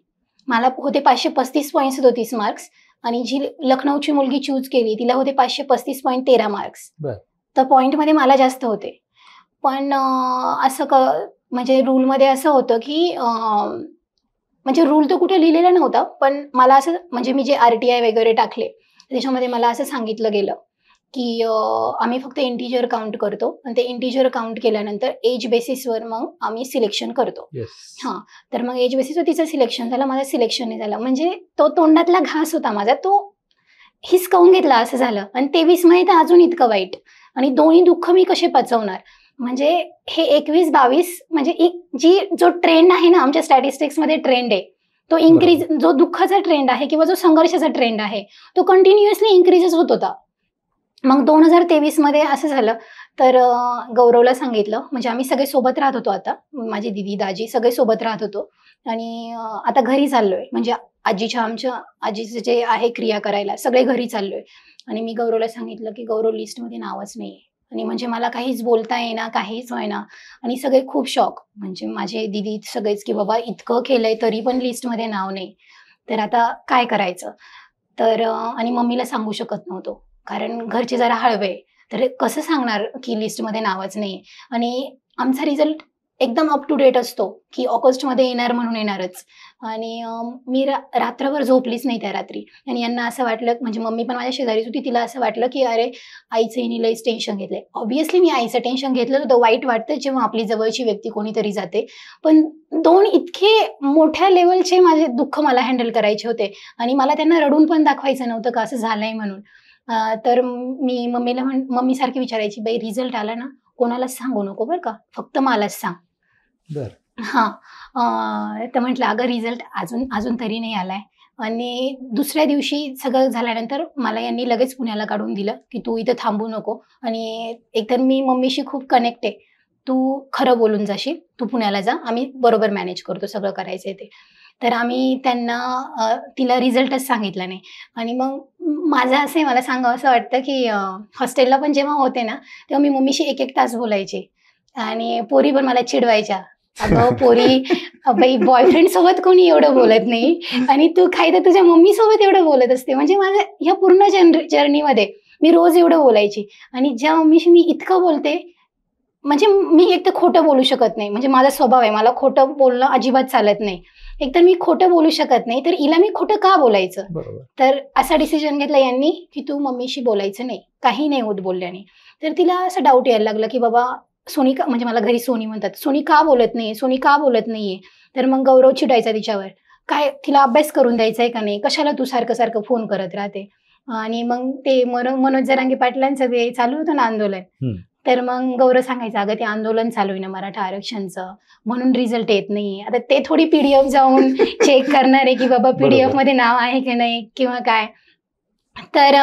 मला होते 535 पॉईंट्स 30 मार्क्स आणि जी लखनौची मुलगी चूज केली तिला होते 535.13 मार्क्स. तर पॉईंटमध्ये मला जास्त होते. पण असं म्हणजे रूलमध्ये असं होतं की म्हणजे रूल तर कुठे लिहिलेला नव्हता. पण मला असं म्हणजे मी जे RTI वगैरे टाकले त्याच्यामध्ये मला असं सांगितलं गेलं की आम्ही फक्त इंटिजर काउंट करतो आणि ते इंटिजर काउंट केल्यानंतर एज बेसिसवर मग आम्ही सिलेक्शन करतो. हां, तर मग एज बेसिसवर तिचं सिलेक्शन झालं, माझं सिलेक्शन नाही झालं. म्हणजे तो तोंडातला घास होता माझा, तो हिसकावून घेतला असं झालं. आणि 23मध्ये तर अजून इतकं वाईट. आणि दोन्ही दुःख मी कसे पचवणार. म्हणजे हे 21-22 म्हणजे जो ट्रेंड आहे ना आमच्या स्टॅटिस्टिक्समध्ये ट्रेंड आहे तो इन्क्रीज, जो दुःखाचा ट्रेंड आहे किंवा जो संघर्षाचा ट्रेंड आहे तो कंटिन्युअसली इन्क्रीजच होत होता. मग 2023मध्ये असं झालं तर गौरवला सांगितलं. म्हणजे आम्ही सगळे सोबत राहत होतो. आता माझी दीदी दाजी सगळे सोबत राहत होतो आणि आता घरी चाललोय. म्हणजे आमच्या आजीचं जे आहे क्रिया करायला सगळे घरी चाललोय. आणि मी गौरवला सांगितलं की गौरव लिस्टमध्ये नावच नाही. आणि म्हणजे मला काहीच बोलता येईना, काहीच होईना. आणि सगळे खूप शॉक. म्हणजे माझे दीदी सगळेच की बाबा इतकं केलंय तरी पण लिस्टमध्ये नाव नाही. तर आता काय करायचं. तर आणि मम्मीला सांगू शकत नव्हतो कारण घरचे जरा हळवे. तर कसं सांगणार की लिस्टमध्ये नावच नाही. आणि आमचा रिझल्ट एकदम अप टू डेट असतो की ऑगस्टमध्ये येणार म्हणून येणारच. आणि मी रात्रभर झोपलीच नाही त्या रात्री. आणि यांना असं वाटलं, म्हणजे मम्मी पण माझ्या शेजारीच होती, तिला असं वाटलं की अरे आईचं हिने लईच टेन्शन घेतलंय. ऑब्व्हियसली मी आईचं टेन्शन घेतलं होतं. वाईट वाटतं जेव्हा आपली जवळची व्यक्ती कोणीतरी जाते. पण 2 इतके मोठ्या लेवलचे माझे दुःख मला हँडल करायचे होते आणि मला त्यांना रडून पण दाखवायचं नव्हतं का असं झालंय म्हणून. तर मी मम्मीला मम्मी सारखी विचारायची, बाई रिझल्ट आला ना कोणालाच सांगू नको बरं का, फक्त मलाच सांग. हां, तर म्हटलं अगं रिझल्ट अजून तरी नाही आलाय. आणि दुसऱ्या दिवशी सगळं झाल्यानंतर मला यांनी लगेच पुण्याला काढून दिलं की तू इथं थांबू नको. आणि एकतर मी मम्मीशी खूप कनेक्ट आहे. तू खरं बोलून जाशील, तू पुण्याला जा, आम्ही बरोबर मॅनेज करतो, सगळं करायचंय ते. तर आम्ही त्यांना तिला रिझल्टच सांगितला नाही. आणि मग माझं असं आहे, मला सांगावं असं वाटतं की हॉस्टेलला पण जेव्हा होते ना, तेव्हा मी मम्मीशी 1-1 तास बोलायचे आणि पोरी पण मला चिडवायच्या. अगं पोरी, बाई बॉयफ्रेंड सोबत कोणी एवढं बोलत नाही आणि तू काही तर तुझ्या मम्मी सोबत एवढं बोलत असते. म्हणजे माझ्या ह्या पूर्ण जर्नीमध्ये मी रोज एवढं बोलायची. आणि ज्या मम्मीशी मी इतकं बोलते, म्हणजे मी एक तर खोटं बोलू शकत नाही, म्हणजे माझा स्वभाव आहे, मला खोटं बोलणं अजिबात चालत नाही. एकतर मी खोटं बोलू शकत नाही, तर हिला मी खोटं का बोलायचं. बरोबर. तर असा डिसिजन घेतला यांनी की तू मम्मीशी बोलायचं नाही, काही नाही होत बोलल्याने. तर तिला असं डाऊट यायला लागलं की बाबा सोनी का, म्हणजे मला घरी सोनी म्हणतात, सोनी का बोलत नाही, सोनी का बोलत नाहीये. तर मग गौरव चिडायचा तिच्यावर, काय तिला अभ्यास करून द्यायचा आहे का नाही, कशाला तू सारखं सारखं फोन करत राहते. आणि मग ते मनोज जरांगे पाटलांचं ते चालू होतं ना आंदोलन, तर मग गौरव सांगायचं, अगं ते आंदोलन चालू आहे ना मराठा आरक्षणचं, म्हणून रिझल्ट येत नाही. आता ते थोडी पीडीएफ जाऊन चेक करणार आहे की बाबा पीडीएफ मध्ये नाव आहे की नाही किंवा काय. तर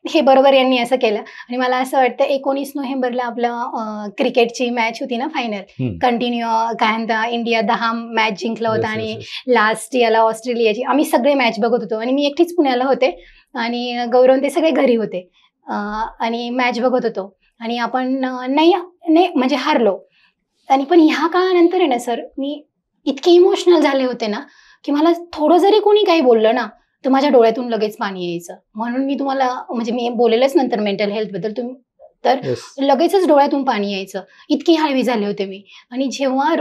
हे बरोबर यांनी असं केलं. आणि मला असं वाटतं 19 नोव्हेंबरला आपलं क्रिकेटची मॅच होती ना फायनल, कंटिन्यू काय म्हणता इंडिया 10 मॅच जिंकला होता आणि लास्ट याला ऑस्ट्रेलियाची. आम्ही सगळे मॅच बघत होतो आणि मी एकटीच पुण्याला होते आणि गौरव ते सगळे घरी होते आणि मॅच बघत होतो आणि आपण नाही म्हणजे हारलो. आणि पण ह्या काळानंतर आहे ना सर, मी इतके इमोशनल झाले होते ना की मला थोडं जरी कोणी काही बोललं ना तर माझ्या डोळ्यातून लगेच पाणी यायचं. म्हणून मी तुम्हाला, म्हणजे मी बोलेलच नंतर मेंटल हेल्थ बद्दल, तर लगेचच डोळ्यातून पाणी यायचं, इतकी हळवी झाले होते मी. आणि जेव्हा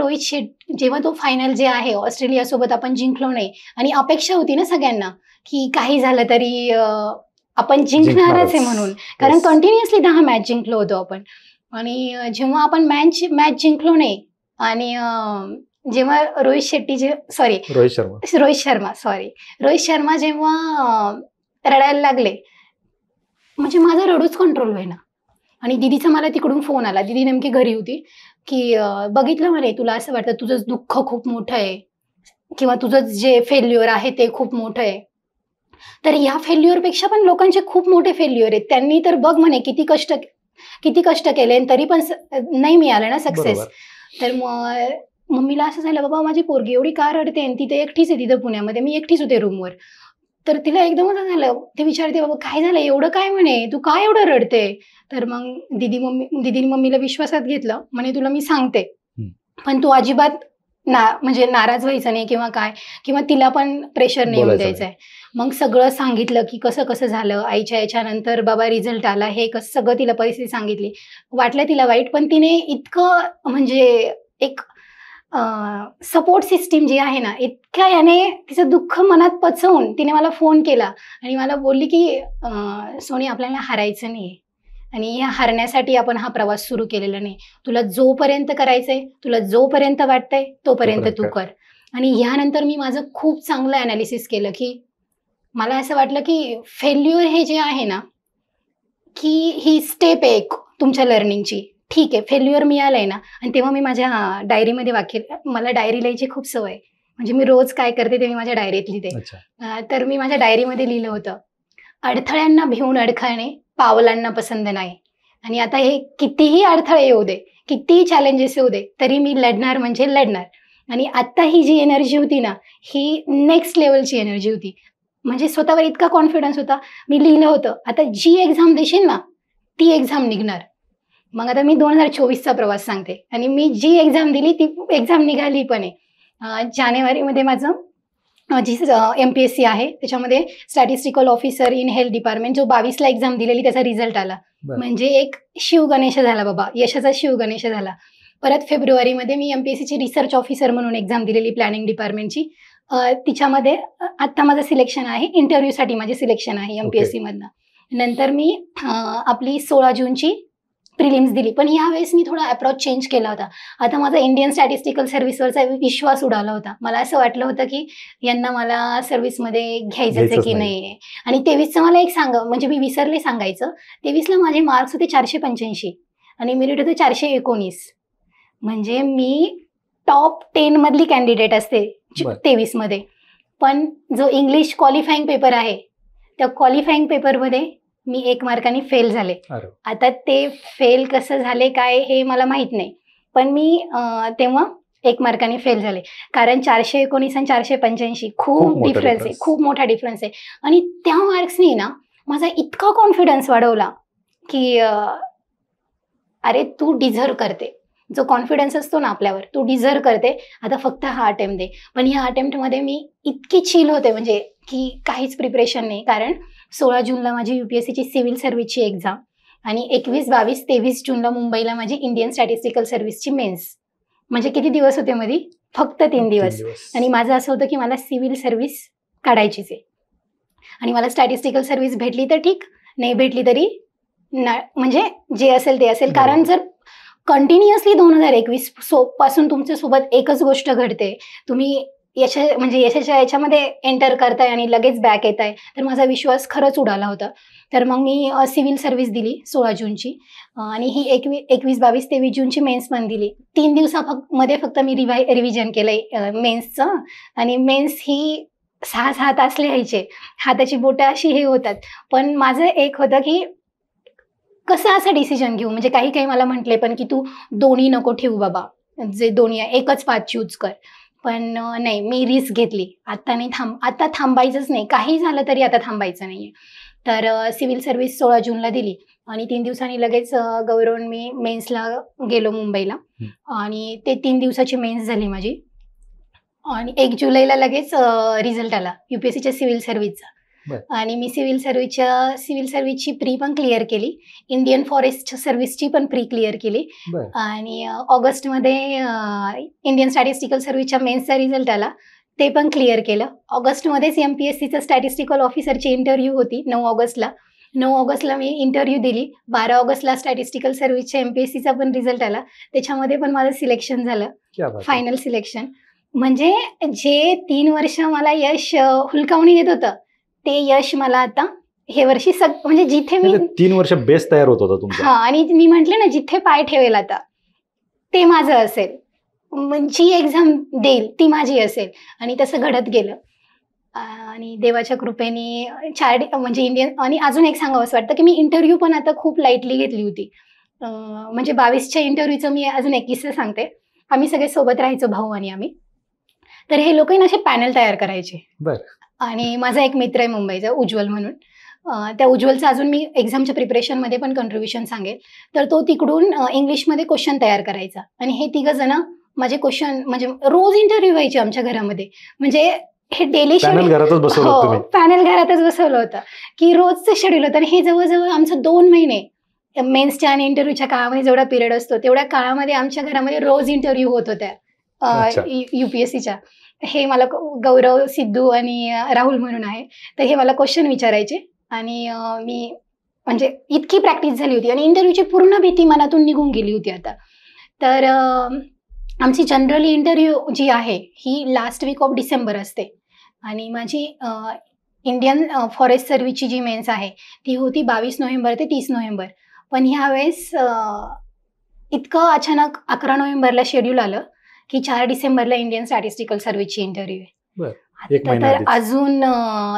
जेव्हा तो फायनल जे आहे ऑस्ट्रेलियासोबत आपण जिंकलो नाही, आणि अपेक्षा होती ना सगळ्यांना की काही झालं तरी आपण जिंकणारच आहे म्हणून, कारण कंटिन्युअसली 10 मॅच जिंकलो होतो आपण. आणि जेव्हा आपण मॅच जिंकलो नाही आणि जेव्हा रोहित शर्मा जेव्हा रडायला लागले, म्हणजे माझं रडूच कंट्रोल होईना. आणि दिदीचा मला तिकडून फोन आला, दिदी नेमकी घरी होती, की बघितलं म्हणे तुला असं वाटतं तुझं दुःख खूप मोठं आहे किंवा तुझं जे फेल्युअर आहे ते खूप मोठं आहे. तर ह्या फेल्युअरपेक्षा पण लोकांचे खूप मोठे फेल्युअर आहेत. त्यांनी तर बघ म्हणे किती कष्ट केले तरी पण नाही मिळालं ना सक्सेस. तर मग मम्मीला असं झालं, बाबा माझी पोरगी एवढी का रडते, आणि तिथे एकटीच आहे, तिथं पुण्यामध्ये मी एकटीच होते रूमवर. तर तिला एकदम असं झालं, ते विचारते बाबा काय झालं, एवढं काय म्हणे, तू काय एवढं रडते. तर मग दिदीने मम्मीला विश्वासात घेतलं, म्हणे तुला मी सांगते पण तू अजिबात म्हणजे नाराज व्हायचं नाही किंवा काय, किंवा तिला पण प्रेशर नाही येऊन द्यायचंय. मग सगळं सांगितलं की कसं कसं झालं, आईच्या याच्यानंतर बाबा रिझल्ट आला, हे कसं सगळं तिला परिस्थिती सांगितली. वाटलं तिला वाईट, पण तिने इतकं म्हणजे एक सपोर्ट सिस्टीम जी आहे ना, इतक्या याने तिचं दुःख मनात पचवून तिने मला फोन केला आणि मला बोलली की सोनी आपल्याला हारायचं नाही आणि या हारण्यासाठी आपण हा प्रवास सुरू केलेला नाही. तुला जोपर्यंत करायचंय, तुला जोपर्यंत वाटतंय तोपर्यंत तू कर. आणि ह्यानंतर मी माझं खूप चांगलं अनालिसिस केलं की मला असं वाटलं की फेल्युअर हे जे आहे ना, की ही स्टेप आहे एक तुमच्या लर्निंगची. ठीक आहे, फेल्युअर मिळालंय ना. आणि तेव्हा मी माझ्या डायरीमध्ये मला डायरी लिहायची खूप सवय, म्हणजे मी रोज काय करते ते मी माझ्या डायरीत लिहिते. तर मी माझ्या डायरीमध्ये लिहिलं होतं, अडथळ्यांना भिवून अडखळणे पावलांना पसंत नाही. आणि आता हे कितीही अडथळे येऊ दे, कितीही चॅलेंजेस येऊ दे, तरी मी लढणार म्हणजे लढणार. आणि आता ही जी एनर्जी होती ना, ही नेक्स्ट लेवलची एनर्जी होती. म्हणजे स्वतःवर इतका कॉन्फिडन्स होता. मी लिहिलं होतं, आता जी एक्झाम देशील ना ती एक्झाम निघणार. मग आता मी 2024चा प्रवास सांगते, आणि मी जी एक्झाम दिली ती एक्झाम निघाली पण आहे. जानेवारीमध्ये माझं जी MPSC आहे त्याच्यामध्ये statistical officer in health department, जो 22ला एक्झाम दिलेली त्याचा रिझल्ट आला. म्हणजे एक शिवगणेश झाला बाबा, यशाचा शिवगणेश झाला. परत फेब्रुवारीमध्ये मी MPSCची रिसर्च ऑफिसर म्हणून एक्झाम दिलेली प्लॅनिंग डिपार्टमेंटची. तिच्यामध्ये आत्ता माझं सिलेक्शन आहे, इंटरव्ह्यूसाठी माझे सिलेक्शन आहे MPSC मधनं. नंतर मी आपली 16 जूनची प्रिलिम्स दिली, पण यावेळेस मी थोडा अप्रोच चेंज केला होता. आता माझा इंडियन स्टॅटिस्टिकल सर्व्हिसवरचा विश्वास उडाला होता. मला असं वाटलं होतं की यांना मला सर्व्हिसमध्ये घ्यायचंच आहे की नाही. आणि 23चं मला एक म्हणजे मी विसरले सांगायचं, 23ला माझे मार्क्स होते 485 आणि मेरिट होते 419. म्हणजे मी टॉप 10 मधली कॅन्डिडेट असते 23मध्ये. पण जो इंग्लिश क्वालिफाईंग पेपर आहे, त्या क्वालिफाईंग पेपरमध्ये मी 1 मार्काने फेल झाले. आता ते फेल कसं झाले काय हे मला माहित नाही, पण मी तेव्हा 1 मार्काने फेल झाले, कारण 419 आणि 485 खूप डिफरन्स आहे, खूप मोठा डिफरन्स आहे. आणि त्या मार्क्सनी ना माझा इतका कॉन्फिडन्स वाढवला की अरे तू डिझर्व करते, जो कॉन्फिडन्स असतो ना आपल्यावर, तू डिझर्व करते, आता फक्त हा अटेम्प्ट दे. पण ह्या अटेम्प्टमध्ये मी इतकी चिल होते म्हणजे की काहीच प्रिपरेशन नाही, कारण 16 जूनला माझी UPSCची सिव्हिल सर्व्हिसची एक्झाम आणि 21, 22, 23 जूनला मुंबईला माझी इंडियन स्टॅटिस्टिकल सर्व्हिसची मेन्स. म्हणजे किती दिवस होते मध्ये? फक्त 3 दिवस. आणि माझं असं होतं की मला सिव्हिल सर्व्हिस काढायचीच आहे आणि मला स्टॅटिस्टिकल सर्व्हिस भेटली तर ठीक, नाही भेटली तरी म्हणजे जे असेल ते असेल. कारण जर कंटिन्युअसली 2021 पासून तुमच्यासोबत एकच गोष्ट घडते, तुम्ही यशाच्या याच्यामध्ये एंटर करताय आणि लगेच बॅक येत आहे, तर माझा विश्वास खरंच उडाला होता. तर मग मी सिव्हिल सर्व्हिस दिली 16 जूनची आणि ही 21, 22, 23 जूनची मेन्स पण दिली. 3 दिवसामध्ये फक्त मी रिव्हिजन केलंय मेन्सचं. आणि मेन्स ही 6-6 तास लिहायचे, हाताची बोटं अशी हे होतात. पण माझं एक होतं की कसं असं डिसिजन घेऊ, म्हणजे काही मला म्हटले पण की तू दोन्ही नको ठेवू बाबा, जे दोन्ही आहे एकच पाथ चूज कर. पण नाही, मी रिस्क घेतली. आता थांबायचंच नाही, काही झालं तरी आता थांबायचं नाहीये. तर सिव्हिल सर्व्हिस 16 जूनला दिली आणि 3 दिवसांनी लगेच गौरवून मी मेन्सला गेलो मुंबईला आणि ते 3 दिवसाची मेन्स झाली माझी. आणि 1 जुलैला लगेच रिझल्ट आला UPSCच्या सिव्हिल सर्व्हिसचा. आणि मी सिव्हिल सर्व्हिसची प्री पण क्लिअर केली, इंडियन फॉरेस्ट सर्व्हिसची पण प्री क्लिअर केली. आणि ऑगस्टमध्ये इंडियन स्टॅटिस्टिकल सर्व्हिसच्या मेन्सचा रिझल्ट आला, ते पण क्लिअर केलं. ऑगस्टमध्येच MPSCचं स्टॅटिस्टिकल ऑफिसरची इंटरव्ह्यू होती 9 ऑगस्टला. 9 ऑगस्टला मी इंटरव्ह्यू दिली. 12 ऑगस्टला स्टॅटिस्टिकल सर्व्हिसच्या MPSCचा पण रिझल्ट आला, त्याच्यामध्ये पण माझं सिलेक्शन झालं, फायनल सिलेक्शन. म्हणजे जे 3 वर्ष मला यश हुलकावणी देत होतं, ते यश मला आता हे वर्षी म्हणजे जिथे मी 3 वर्ष बेस तयार होत होता तुमचा. हा, आणि मी म्हटले ना, जिथे पाय ठेवेल आता ते माझं असेल, जी एक्झाम देईल ती माझी असेल. आणि तसं घडत गेलं. आणि देवाच्या कृपेने म्हणजे इंडियन. आणि अजून एक सांगावंसं वाटतं की मी इंटरव्ह्यू पण आता खूप लाईटली घेतली होती. म्हणजे 22च्या इंटरव्ह्यूचं मी अजून एक किस्सा सांगते. आम्ही सगळे सोबत राहायचो, भाऊ आणि आम्ही. तर हे लोक असे पॅनल तयार करायचे. आणि माझा एक मित्र आहे मुंबईचा, उज्ज्वल म्हणून. त्या उज्ज्वलचं अजून मी एक्झामच्या प्रिपरेशनमध्ये पण कंट्रीब्युशन सांगेल. तर तो तिकडून इंग्लिशमध्ये क्वेश्चन तयार करायचा आणि हे 3 जण माझे क्वेश्चन, म्हणजे रोज इंटरव्ह्यू व्हायचे आमच्या घरामध्ये. म्हणजे हे डेली पॅनल घरातच बसवलं होतं की रोजचं शेड्यूल होतं. आणि हे जवळजवळ आमचं 2 महिने मेन्सच्या आणि इंटरव्ह्यूच्या काळामध्ये जेवढा पिरियड असतो तेवढ्या काळामध्ये आमच्या घरामध्ये रोज इंटरव्ह्यू होत होत्या UPSCच्या. हे मला गौरव, सिद्धू आणि राहुल म्हणून आहे, तर हे मला क्वेश्चन विचारायचे. आणि मी म्हणजे इतकी प्रॅक्टिस झाली होती आणि इंटरव्ह्यूची पूर्ण भीती मनातून निघून गेली होती आता. तर आमची जनरली इंटरव्ह्यू जी आहे ही लास्ट वीक ऑफ डिसेंबर असते. आणि माझी इंडियन फॉरेस्ट सर्व्हिसची जी मेन्स आहे ती होती 22 नोव्हेंबर ते 30 नोव्हेंबर. पण ह्यावेळेस इतकं अचानक 11 नोव्हेंबरला शेड्यूल आलं की 4 डिसेंबरला इंडियन स्टॅटिस्टिकल सर्व्हिसची इंटरव्ह्यू आहे. तर अजून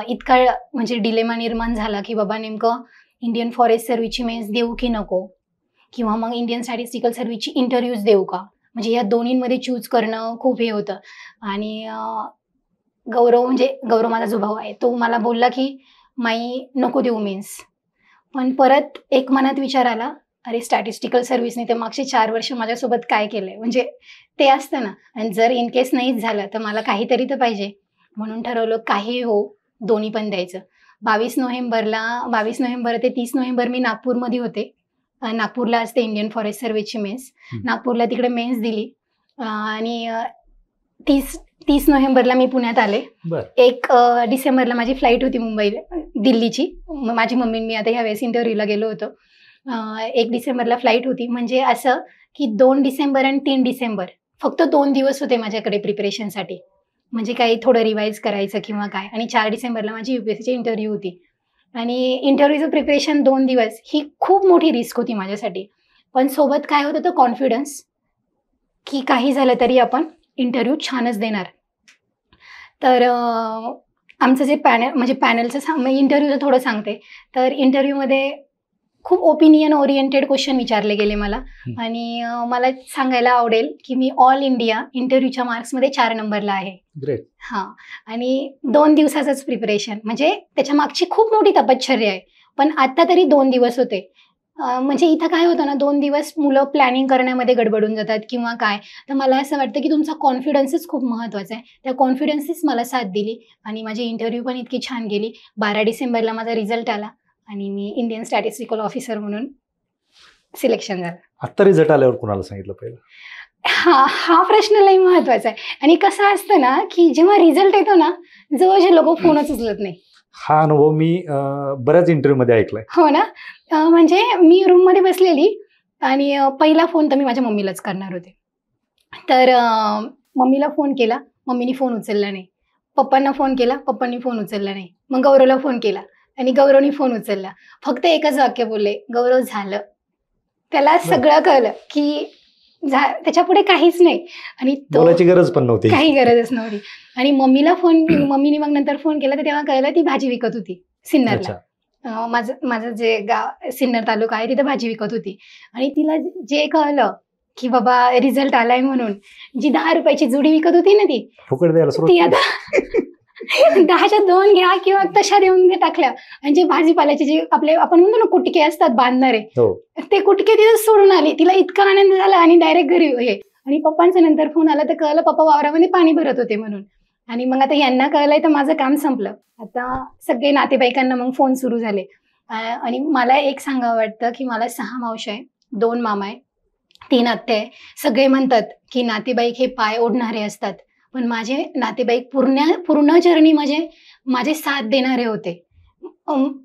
इतका म्हणजे डिलेमा निर्माण झाला की बाबा नेमकं इंडियन फॉरेस्ट सर्व्हिसची मेन्स देऊ की नको, किंवा मग इंडियन स्टॅटिस्टिकल सर्व्हिसची इंटरव्ह्यूज देऊ का. म्हणजे या दोन्हींमध्ये चूज करणं खूप हे होतं. आणि गौरव माझा जो भाऊ आहे तो मला बोलला की माई नको देऊ मेन्स. पण परत एक मनात विचार आला, अरे स्टॅटिस्टिकल सर्व्हिसने ते मागचे 4 वर्ष माझ्यासोबत काय केलंय, म्हणजे ते असतं ना. आणि जर इन केस नाहीच झालं तर मला काहीतरी तर पाहिजे. म्हणून ठरवलं काही हो, दोन्ही पण द्यायचं. 22 नोव्हेंबर ते 30 नोव्हेंबर मी नागपूरमध्ये होते. नागपूरला असते इंडियन फॉरेस्ट सर्व्हिसची मेन्स. नागपूरला तिकडे मेन्स दिली आणि 30 नोव्हेंबरला मी पुण्यात आले. 1 डिसेंबरला माझी फ्लाईट होती दिल्लीची. माझी मम्मी मी आता ह्यावेळेस इंटरव्ह्यूला गेलो होतो. 1 डिसेंबरला फ्लाईट होती. म्हणजे असं की 2 डिसेंबर आणि 3 डिसेंबर फक्त 2 दिवस होते माझ्याकडे प्रिपरेशनसाठी. म्हणजे काही थोडं रिवाईज करायचं किंवा काय. आणि 4 डिसेंबरला माझी UPSCची इंटरव्ह्यू होती. आणि इंटरव्ह्यूचं प्रिपरेशन 2 दिवस ही खूप मोठी रिस्क होती माझ्यासाठी. पण सोबत काय होतं तर कॉन्फिडन्स की काही झालं तरी आपण इंटरव्ह्यू छानच देणार. तर आमचं जे पॅनलचं इंटरव्ह्यूचं थोडं सांगते. तर इंटरव्ह्यूमध्ये खूप ओपिनियन ओरिएंटेड क्वेश्चन विचारले गेले मला. आणि मला सांगायला आवडेल की मी ऑल इंडिया इंटरव्ह्यूच्या मार्क्समध्ये 4 नंबरला आहे. ग्रेट. हां. आणि 2 दिवसाचंच प्रिपरेशन, म्हणजे त्याच्या मागची खूप मोठी तपश्चर्या आहे. पण आता तरी 2 दिवस होते. म्हणजे इथं काय होतं ना, 2 दिवस मुलं प्लॅनिंग करण्यामध्ये गडबडून जातात किंवा काय. तर मला असं वाटतं की तुमचा कॉन्फिडन्सच खूप महत्त्वाचा आहे. त्या कॉन्फिडन्सनीच मला साथ दिली आणि माझी इंटरव्ह्यू पण इतकी छान गेली. 12 डिसेंबरला माझा रिझल्ट आला आणि मी इंडियन स्टॅटिस्टिकल ऑफिसर म्हणून सिलेक्शन झालं. आत्ता रिझल्ट आल्यावर कुणाला सांगितलं पहिलं? हा प्रश्न लई महत्त्वाचा आहे. आणि कसं असतं ना, की जेव्हा रिझल्ट येतो ना, जवळचे लोक फोनच उचलत नाही. हा अनुभव मी बऱ्याच इंटरव्ह्यूमध्ये ऐकलाय. हो ना. म्हणजे मी रूममध्ये बसलेली आणि पहिला फोन तर मी माझ्या मम्मीलाच करणार होते. तर मम्मीला फोन केला, मम्मीने फोन उचलला नाही. पप्पांना फोन केला, पप्पांनी फोन उचलला नाही. मग गौरवला फोन केला आणि गौरवनी फोन उचलला. फक्त एकच वाक्य बोलले, गौरव झालं. त्याला सगळं कळलं की त्याच्या पुढे काहीच नाही. आणि बोलायची गरज पण नव्हती, काही गरजच नव्हती. आणि मम्मीने मग नंतर फोन केला तर तेव्हा कळलं ती भाजी विकत होती सिन्नरला. माझं जे गाव सिन्नर तालुका आहे तिथं भाजी विकत होती. आणि तिला जे कळलं की बाबा रिझल्ट आलाय म्हणून, जी 10 रुपयाची जुडी विकत होती ना ती आता 10च्या 2 घ्या किंवा तशा देऊन टाकल्या. आणि जे भाजीपाल्याचे जे आपण म्हणतो ना कुटके असतात बांधणारे, ते कुटके तिथं सोडून आली. तिला इतका आनंद झाला आणि डायरेक्ट घरी हे. आणि पप्पांचा नंतर फोन आला तर कळलं पप्पा वावरामध्ये पाणी भरत होते म्हणून. आणि मग आता यांना कळलंय तर माझं काम संपलं. आता सगळे नातेवाईकांना मग फोन सुरू झाले. आणि मला एक सांगावं वाटतं की मला 6 मावशी आहे, 2 मामा आहे, 3 आत्या आहे. सगळे म्हणतात की नातेवाईक हे पाय ओढणारे असतात, पण माझे नातेवाईक पूर्ण जर्नी माझे साथ देणारे होते.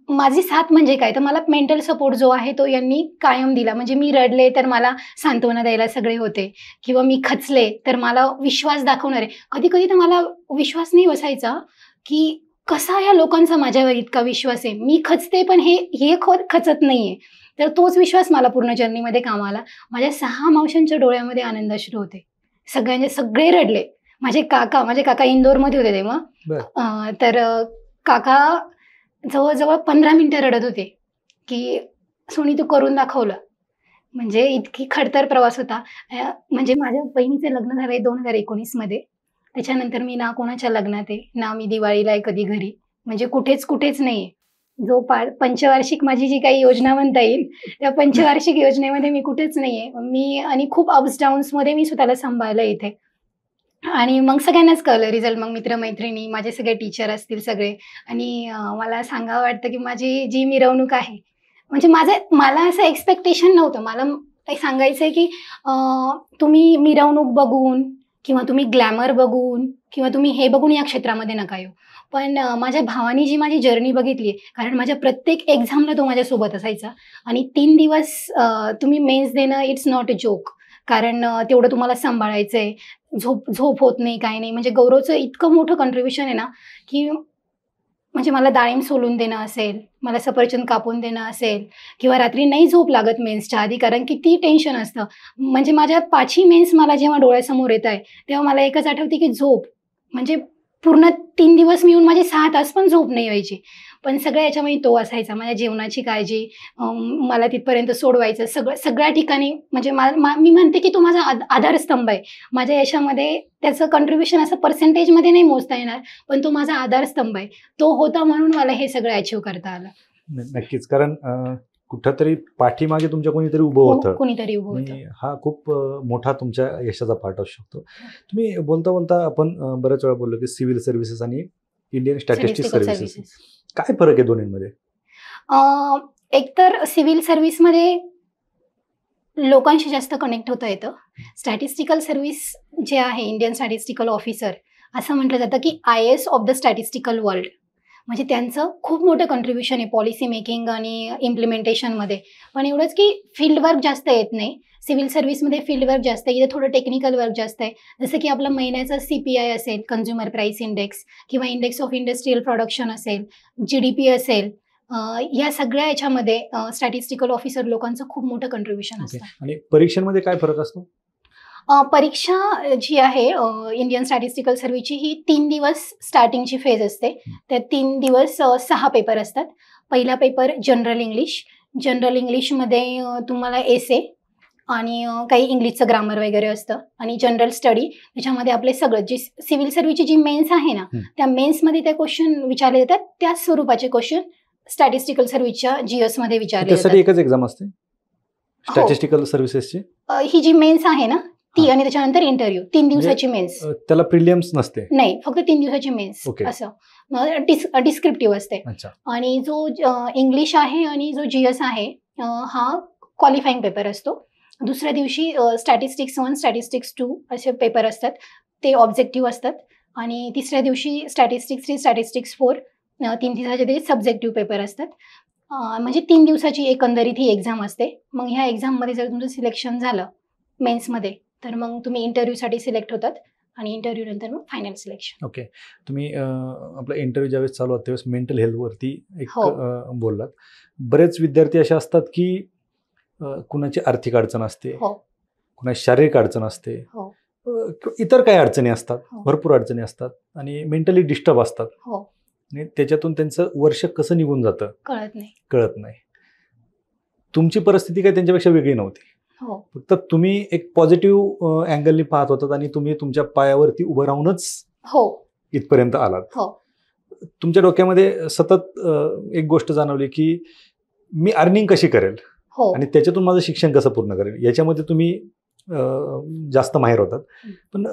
माझी साथ म्हणजे काय तर मला मेंटल सपोर्ट जो आहे तो यांनी कायम दिला. म्हणजे मी रडले तर मला सांत्वना द्यायला सगळे होते किंवा मी खचले तर मला विश्वास दाखवणारे. कधी कधी तर मला विश्वास नाही बसायचा की कसा या लोकांचा माझ्यावर इतका विश्वास आहे. मी खचते पण हे खचत नाहीये. तर तोच विश्वास मला पूर्ण जर्नीमध्ये कामाला. माझ्या 6 मावशांच्या डोळ्यामध्ये आनंदाश्रू होते. सगळे रडले. माझे काका इंदोरमध्ये होते तेव्हा. तर काका जवळजवळ 15 मिनिटं रडत होते की सोनी तू करून दाखवलं. म्हणजे इतकी खडतर प्रवास होता. म्हणजे माझ्या बहिणीचं लग्न झालंय 2019 मध्ये. त्याच्यानंतर मी ना कोणाच्या लग्नात आहे ना मी दिवाळीला आहे कधी घरी. म्हणजे कुठेच नाहीये. जो पंचवार्षिक माझी जी काही योजना म्हणता येईल त्या पंचवार्षिक योजनेमध्ये मी कुठेच नाहीये. मी आणि खूप अप्स डाऊन्समध्ये मी स्वतःला सांभाळलं इथे. आणि मग सगळ्यांनाच कळलं रिझल्ट. मग मित्रमैत्रिणी, माझे सगळे टीचर असतील सगळे. आणि मला सांगावं वाटतं की माझी जी मिरवणूक आहे, म्हणजे मला असं एक्सपेक्टेशन नव्हतं. मला सांगायचं आहे की तुम्ही मिरवणूक बघून किंवा तुम्ही ग्लॅमर बघून किंवा तुम्ही हे बघून या क्षेत्रामध्ये नका येऊ. पण माझ्या भावानी जी माझी जर्नी बघितली, कारण माझ्या प्रत्येक एक्झामला तो माझ्यासोबत असायचा. आणि 3 दिवस तुम्ही मेन्स देणं इट्स नॉट अ जोक. कारण तेवढं तुम्हाला सांभाळायचं आहे. झोप होत नाही, काही नाही. म्हणजे गौरवचं इतकं मोठं कॉन्ट्रीब्युशन आहे ना की म्हणजे मला डाळिंब सोलून देणं असेल, मला सफरचंद कापून देणं असेल किंवा रात्री नाही झोप लागत मेन्सच्या आधी, कारण किती टेन्शन असतं. म्हणजे माझ्या 5ही मेन्स मला जेव्हा डोळ्यासमोर येत आहे तेव्हा मला एकच आठवते की झोप. म्हणजे पूर्ण 3 दिवस मिळून माझे 6 तास पण झोप नाही व्हायची. पण सगळ्या याच्यामध्ये तो असायचा. माझ्या जेवणाची काळजी, मला तिथपर्यंत सोडवायचं सगळ्या ठिकाणी. म्हणजे मी म्हणते की तो माझा आधारस्तंभ आहे. माझ्या यशामध्ये त्याचं कॉन्ट्रीब्युशन असं पर्सेंटेजमध्ये नाही मोजता येणार, पण तो माझा आधारस्तंभ आहे. तो होता म्हणून मला हे सगळं अचीव्ह करता आलं. नक्कीच. कारण कुठंतरी पाठीमागे तुमच्या कोणीतरी उभं होतं. हा खूप मोठा तुमच्या यशाचा पार्ट असू शकतो. तुम्ही बोलता आपण बऱ्याच वेळा बोललो की सिव्हिल सर्व्हिसेस आणि इंडियन स्टॅटिस्टिक्स सर्व्हिसेस, काय फरक आहे दोन्हीमध्ये? एकतर सिव्हिल सर्व्हिसमध्ये लोकांशी जास्त कनेक्ट होता येतं. स्टॅटिस्टिकल सर्व्हिस जे आहे, इंडियन स्टॅटिस्टिकल ऑफिसर, असं म्हटलं जातं की IAS of the statistical world. म्हणजे त्यांचं खूप मोठं कॉन्ट्रीब्युशन आहे पॉलिसी मेकिंग आणि इम्प्लिमेंटेशनमध्ये. पण एवढंच की फील्ड वर्क जास्त येत नाही. सिव्हिल सर्व्हिसमध्ये फील्ड वर्क जास्त आहे, इथे थोडं टेक्निकल वर्क जास्त आहे. जसं की आपला महिन्याचा CPI असेल, कन्झ्युमर प्राईस इंडेक्स, किंवा इंडेक्स ऑफ इंडस्ट्रियल प्रोडक्शन असेल, GDP असेल, या सगळ्या याच्यामध्ये स्टॅटिस्टिकल ऑफिसर लोकांचं खूप मोठं कॉन्ट्रीब्युशन असतं. आणि परीक्षांमध्ये काय फरक असतो? परीक्षा जी आहे इंडियन स्टॅटिस्टिकल सर्व्हिसची, ही 3 दिवस स्टार्टिंगची फेज असते. त्या 3 दिवस 6 पेपर असतात. पहिला पेपर जनरल इंग्लिश, जनरल इंग्लिशमध्ये तुम्हाला एसे आणि काही इंग्लिशचं ग्रामर वगैरे असतं, आणि जनरल स्टडी त्याच्यामध्ये आपले सगळं जी सिव्हिल सर्व्हिसची जी मेन्स आहे ना, त्या मेन्समध्ये ते क्वेश्चन विचारले जातात. त्याच स्वरूपाचे क्वेश्चन स्टॅटिस्टिकल सर्व्हिसच्या GS मध्ये विचारले त्यासाठी जातात. एकच एक्झाम असते स्टॅटिस्टिकल सर्व्हिसेसची? ही जी मेन्स आहे ना ती, आणि त्याच्यानंतर इंटरव्ह्यू, 3 दिवसाची मेन्स. त्याला प्रिलिम्स नसते? नाही, फक्त 3 दिवसाची मेन्स असं डिस्क्रिप्टिव्ह असते. आणि जो इंग्लिश आहे आणि जो GS आहे हा क्वालिफाईंग पेपर असतो. दुसऱ्या दिवशी स्टॅटिस्टिक्स 1, स्टॅटिस्टिक्स 2 असे पेपर असतात, ते ऑब्जेक्टिव्ह असतात. आणि तिसऱ्या दिवशी स्टॅटिस्टिक्स 3, स्टॅटिस्टिक्स 4 3 दिवसाचे ते सब्जेक्टिव्ह पेपर असतात. म्हणजे 3 दिवसाची एकंदरीत ही एक्झाम असते. मग ह्या एक्झाममध्ये जर तुमचं सिलेक्शन झालं मेन्समध्ये, तर मग तुम्ही इंटरव्ह्यूसाठी सिलेक्ट होतात, आणि इंटरव्ह्यू नंतर मग फायनल सिलेक्शन. ओके. तुम्ही आपला इंटरव्ह्यू ज्यावेळेस चालू होता त्यावेळेस मेंटल हेल्थवरती एक बोललात. बरेच विद्यार्थी असे असतात की कुणाची आर्थिक अडचण असते, कुणाची शारीरिक अडचण असते, इतर काही अडचणी असतात, भरपूर अडचणी असतात, आणि मेंटली डिस्टर्ब असतात, आणि त्याच्यातून त्यांचं वर्ष कसं निघून जातं कळत नाही. तुमची परिस्थिती काही त्यांच्यापेक्षा वेगळी नव्हती. फक्त तुम्ही एक पॉझिटिव्ह अँगलनी पाहत होतात, आणि तुम्ही तुमच्या पायावरती उभं राहूनच इथपर्यंत आलात. तुमच्या डोक्यामध्ये सतत एक गोष्ट जाणवली की मी अर्निंग कशी करेल, आणि त्याच्यातून माझं शिक्षण कसं पूर्ण करेल, याच्यामध्ये तुम्ही जास्त माहिर होतात. पण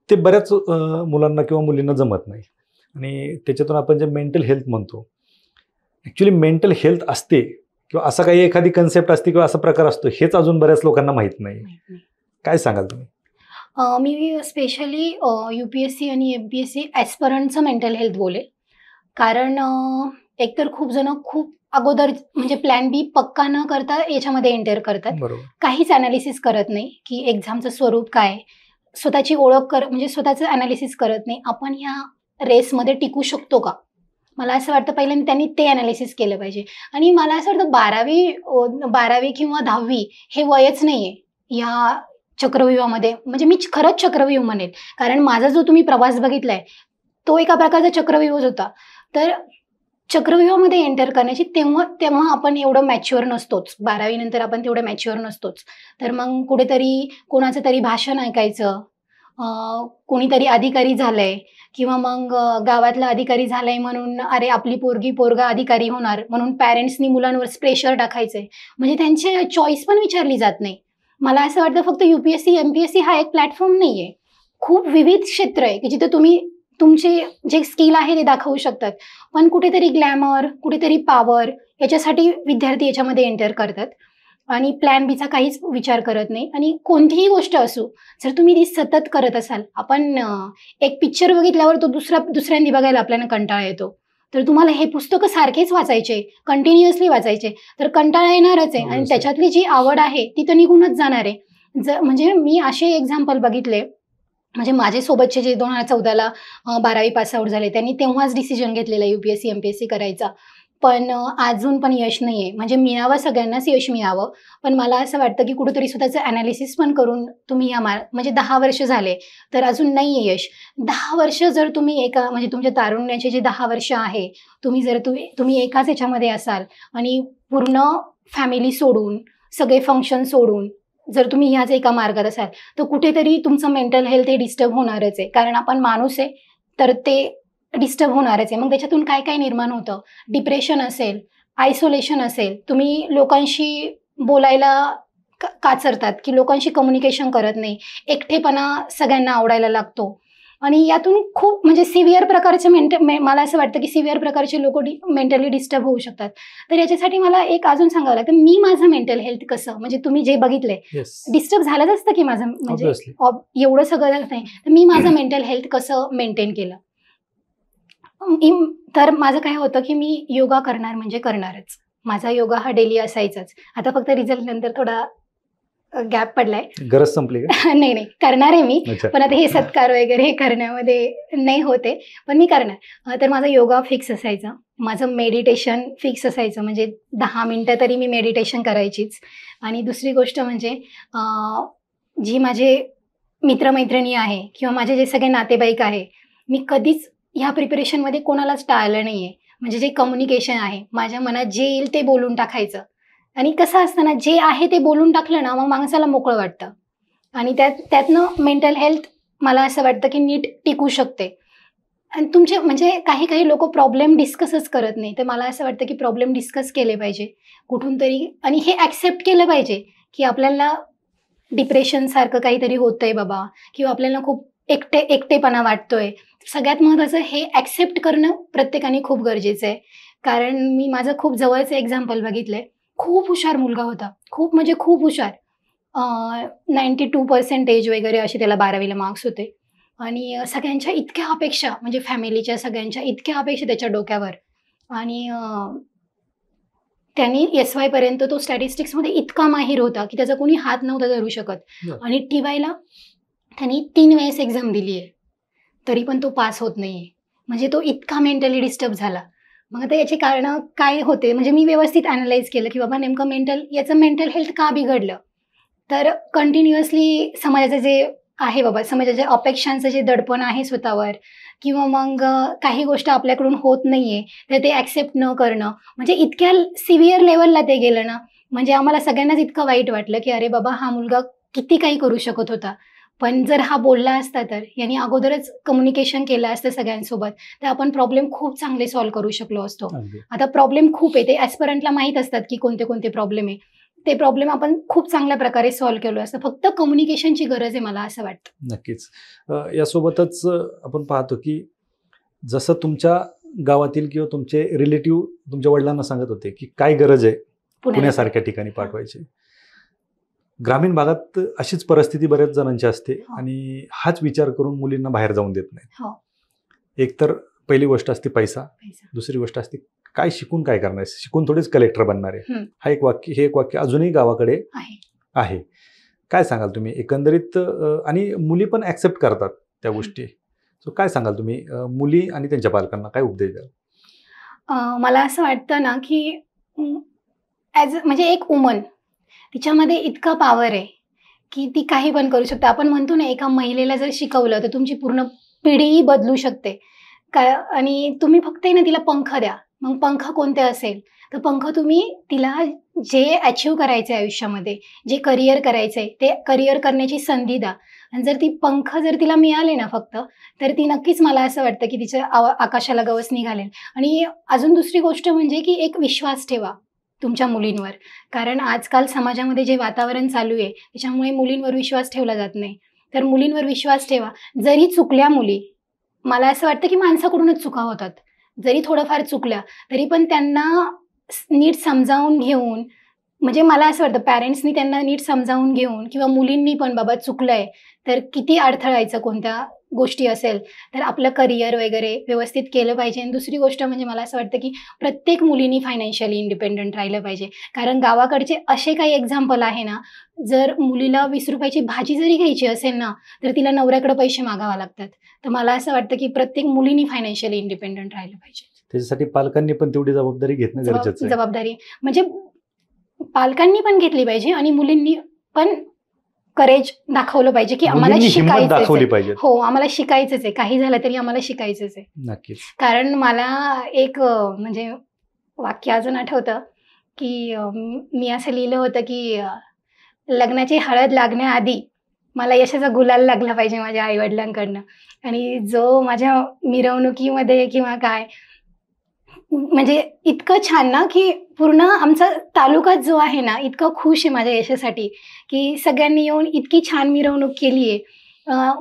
ते बऱ्याच मुलांना किंवा मुलींना जमत नाही, आणि त्याच्यातून आपण जे मेंटल हेल्थ म्हणतो, ॲक्च्युली मेंटल हेल्थ असते किंवा असं काही एखादी कन्सेप्ट असते किंवा असा प्रकार असतो, हेच अजून बऱ्याच लोकांना माहीत नाही. काय सांगाल तुम्ही? मी स्पेशली UPSC आणि MPSC ॲस्परंटचं मेंटल हेल्थ बोलेल. कारण एकतर खूप जण खूप अगोदर म्हणजे प्लॅन बी पक्का न करता याच्यामध्ये एंटर करतात. काहीच अनालिसिस करत नाही की एक्झामचं स्वरूप काय, स्वतःची ओळख म्हणजे स्वतःचं अनालिसिस करत नाही. आपण ह्या रेसमध्ये टिकू शकतो का, मला असं वाटतं पहिल्यांदा त्यांनी ते अनालिसिस केलं पाहिजे. आणि मला असं वाटतं 12वी किंवा 10वी हे वयच नाही आहे ह्या चक्रव्यूहामध्ये. म्हणजे मी खरंच चक्रव्यूह म्हणेल, कारण माझा जो तुम्ही प्रवास बघितलाय तो एका प्रकारचा चक्रव्यूहच होता. तर चक्रव्यूहामध्ये एंटर करण्याची तेव्हा आपण एवढं मॅच्युअर नसतोच, 12वी नंतर आपण तेवढं मॅच्युअर नसतोच. तर मग कुठेतरी कोणाचं तरी भाषण ऐकायचं, कोणीतरी अधिकारी झालंय किंवा मग गावातला अधिकारी झालाय म्हणून अरे आपली पोरगा अधिकारी होणार म्हणून पॅरेंट्सनी मुलांवर प्रेशर टाकायचंय. म्हणजे त्यांची चॉईस पण विचारली जात नाही. मला असं वाटतं फक्त UPSC MPSC हा एक प्लॅटफॉर्म नाहीये, खूप विविध क्षेत्र आहे की जिथे तुम्ही तुमचे जे स्किल आहे ते दाखवू शकतात. पण कुठेतरी ग्लॅमर, कुठेतरी पॉवर याच्यासाठी विद्यार्थी याच्यामध्ये एंटर करतात, आणि प्लॅन बीचा काहीच विचार करत नाही. आणि कोणतीही गोष्ट असो, जर तुम्ही ती सतत करत असाल, आपण एक पिक्चर बघितल्यावर तो दुसऱ्यांदी बघायला आपल्याला कंटाळा येतो. तर तुम्हाला हे पुस्तकं सारखेच वाचायचे, कंटिन्युअसली वाचायचे, तर कंटाळा येणारच आहे, आणि त्याच्यातली जी आवड आहे ती तर निघूनच जाणार आहे. म्हणजे मी असे एक्झाम्पल बघितले, म्हणजे माझे सोबतचे जे 2014ला 12वी पास आउट झाले, त्यांनी तेव्हाच डिसिजन घेतलेला UPSC MPSC करायचा, पण अजून पण यश नाही आहे. म्हणजे मिळावं, सगळ्यांनाच यश मिळावं, पण मला असं वाटतं की कुठेतरी स्वतःचं ॲनालिसिस पण करून तुम्ही म्हणजे 10 वर्ष झाले तर अजून नाही आहे यश. 10 वर्ष जर तुम्ही म्हणजे तुमच्या तारुण्याचे जे 10 वर्ष आहे, तुम्ही एकाच याच्यामध्ये असाल, आणि पूर्ण फॅमिली सोडून, सगळे फंक्शन सोडून जर तुम्ही ह्याच एका मार्गात असाल, तर कुठेतरी तुमचं मेंटल हेल्थ हे डिस्टर्ब होणारच आहे. कारण आपण माणूस आहे, तर ते डिस्टर्ब होणारच आहे. मग त्याच्यातून काय काय निर्माण होतं, डिप्रेशन असेल, आयसोलेशन असेल, तुम्ही लोकांशी बोलायला काचरतात की लोकांशी कम्युनिकेशन करत नाही, एकटेपणा सगळ्यांना आवडायला लागतो, आणि यातून खूप म्हणजे सिव्हिअर प्रकारचे मला असं वाटतं की सिव्हिअर प्रकारचे लोक मेंटली डिस्टर्ब होऊ शकतात. तर याच्यासाठी मला एक अजून सांगावं लागतं, मी माझं मेंटल हेल्थ कसं, म्हणजे तुम्ही जे बघितलंय डिस्टर्ब झालंच असतं की माझं, म्हणजे एवढं सगळं नाही, तर मी माझं मेंटल हेल्थ कसं मेंटेन केलं. तर माझं काय होतं की मी योगा करणार म्हणजे करणारच, माझा योगा हा डेली असायचाच. आता फक्त रिझल्ट नंतर थोडा गॅप पडलाय, गरज संपली का? नाही करणार आहे मी, पण आता हे सत्कार वगैरे हे करण्यामध्ये नाही होते, पण मी करणार. तर माझा योगा फिक्स असायचा, माझं मेडिटेशन फिक्स असायचं, म्हणजे 10 मिनिटं तरी मी मेडिटेशन करायचीच. आणि दुसरी गोष्ट म्हणजे जी माझे मित्रमैत्रिणी आहे किंवा माझे जे सगळे नातेवाईक आहे, मी कधीच ह्या प्रिपरेशनमध्ये कोणालाच टाळलं नाही आहे. म्हणजे जे कम्युनिकेशन आहे, माझ्या मनात जे येईल ते बोलून टाकायचं. आणि कसं असतं ना, जे आहे ते बोलून टाकलं ना, मग माणसाला मोकळं वाटतं आणि त्यातनं मेंटल हेल्थ मला असं वाटतं की नीट टिकू शकते. आणि तुमचे म्हणजे काही काही लोक प्रॉब्लेम डिस्कसच करत नाही. तर मला असं वाटतं की प्रॉब्लेम डिस्कस केले पाहिजे कुठून तरी, आणि हे ॲक्सेप्ट केलं पाहिजे की आपल्याला डिप्रेशनसारखं काहीतरी होतंय बाबा, किंवा आपल्याला खूप एकटेपणा वाटतोय. सगळ्यात महत्त्वाचं हे ॲक्सेप्ट करणं प्रत्येकाने खूप गरजेचं आहे. कारण मी माझं खूप जवळचं एक्झाम्पल बघितलंय. खूप हुशार मुलगा होता, खूप म्हणजे खूप हुशार. 92% वगैरे असे त्याला 12वीला मार्क्स होते. आणि सगळ्यांच्या इतक्या अपेक्षा, म्हणजे फॅमिलीच्या सगळ्यांच्या इतक्या अपेक्षा त्याच्या डोक्यावर. आणि त्यांनी SY पर्यंत तो स्टॅटिस्टिक्समध्ये इतका माहिर होता की त्याचा कोणी हात नव्हता धरू शकत. आणि TYला त्यांनी 3 वेळेस एक्झाम दिली आहे, तरी पण तो पास होत नाहीये. म्हणजे तो इतका मेंटली डिस्टर्ब झाला. मग आता याची कारणं काय होते, म्हणजे मी व्यवस्थित अॅनलाइज केलं की बाबा नेमकं याचं मेंटल हेल्थ का बिघडलं. तर कंटिन्युअसली समाजाचं जे आहे बाबा, समाजाच्या अपेक्षांचं जे दडपण आहे स्वतःवर, किंवा मग काही गोष्ट आपल्याकडून होत नाहीये तर ते ॲक्सेप्ट न करणं, म्हणजे इतक्या सिव्हिअर लेवलला ते गेलं ना, म्हणजे आम्हाला सगळ्यांनाच इतकं वाईट वाटलं की अरे बाबा, हा मुलगा किती काही करू शकत होता. पण जर हा बोलला असता, तर यांनी अगोदरच कम्युनिकेशन केलं असतं सगळ्यांसोबत, तर आपण प्रॉब्लेम खूप चांगले सॉल्व्ह करू शकलो असतो. आता प्रॉब्लेम खूप आहे, ते ॲस्परंटला माहीत असतात की कोणते कोणते प्रॉब्लेम आहे. ते प्रॉब्लेम आपण खूप चांगल्या प्रकारे सॉल्व्ह केलो असतं. फक्त कम्युनिकेशनची गरज आहे मला असं वाटतं. नक्कीच. यासोबतच आपण पाहतो की जसं तुमच्या गावातील किंवा तुमचे रिलेटिव्ह तुमच्या वडिलांना सांगत होते की काय गरज आहे पुण्यासारख्या ठिकाणी पाठवायची, ग्रामीण भागात अशीच परिस्थिती बऱ्याच जणांची असते आणि हाच विचार करून मुलींना बाहेर जाऊन देत नाही. एक तर पहिली गोष्ट असते पैसा, दुसरी गोष्ट असते काय शिकून काय करणार, शिकून थोडीच कलेक्टर बनणार आहे. हे एक वाक्य अजूनही गावाकडे आहे. काय सांगाल तुम्ही एकंदरीत, आणि मुली पण ॲक्सेप्ट करतात त्या गोष्टी, सो काय सांगाल तुम्ही मुली आणि त्यांच्या पालकांना काय उपदेश द्याल? मला असं वाटतं ना की म्हणजे एक वुमन, तिच्यामध्ये इतका पॉवर आहे की ती काही पण करू शकते. आपण म्हणतो ना, एका महिलेला जर शिकवलं तर तुमची पूर्ण पिढीही बदलू शकते. आणि तुम्ही फक्त ना तिला पंख द्या. मग पंख कोणते असेल, तर पंख तुम्ही तिला जे अचीव्ह करायचं आहे आयुष्यामध्ये, जे करिअर करायचं आहे, ते करिअर करण्याची संधी द्या. आणि जर ती पंख जर तिला मिळाले ना फक्त, तर ती नक्कीच, मला असं वाटतं की तिच्या आकाशाला गवस निघालेल. आणि अजून दुसरी गोष्ट म्हणजे की एक विश्वास ठेवा तुमच्या मुलींवर. कारण आजकाल समाजामध्ये जे वातावरण चालू आहे, त्याच्यामुळे मुलींवर विश्वास ठेवला जात नाही. तर मुलींवर विश्वास ठेवा. जरी चुकल्या मुली, मला असं वाटतं की माणसाकडूनच चुका होतात. जरी थोडंफार चुकल्या, तरी पण त्यांना नीट समजावून घेऊन, म्हणजे मला असं वाटतं पॅरेंट्सनी त्यांना नीट समजावून घेऊन, किंवा मुलींनी पण बाबा चुकलंय तर किती अडथळायचं कोणत्या गोष्टी असेल, तर आपलं करिअर वगैरे व्यवस्थित केलं पाहिजे. आणि दुसरी गोष्ट म्हणजे मला असं वाटतं की प्रत्येक मुलींनी फायनान्शियली इंडिपेंडंट राहिलं पाहिजे. कारण गावाकडचे असे काही एक्झाम्पल आहे ना, जर मुलीला 20 रुपयाची भाजी जरी घ्यायची असेल ना, तर तिला नवऱ्याकडे पैसे मागावे लागतात. तर मला असं वाटतं की प्रत्येक मुलींनी फायनान्शियली इंडिपेंडंट राहिलं पाहिजे. त्याच्यासाठी पालकांनी पण तेवढी जबाबदारी घेणं गरजेचं आहे. जबाबदारी म्हणजे पालकांनी पण घेतली पाहिजे आणि मुलींनी पण करेज दाखवलं पाहिजे की आम्हाला शिकायचं. हो, आम्हाला शिकायचंच आहे. काही झालं तरी आम्हाला शिकायचंच आहे. नक्कीच. कारण मला एक म्हणजे वाक्य अजून आठवतं की मी असं लिहिलं होतं की लग्नाची हळद लागण्याआधी मला यशाचा गुलाल लागला पाहिजे माझ्या आईवडिलांकडनं. आणि जो माझ्या मिरवणुकीमध्ये किंवा काय, म्हणजे इतकं छान ना की पूर्ण आमचा तालुकाच जो आहे ना, इतका खुश आहे माझ्या यशासाठी की सगळ्यांनी येऊन इतकी छान मिरवणूक केली आहे.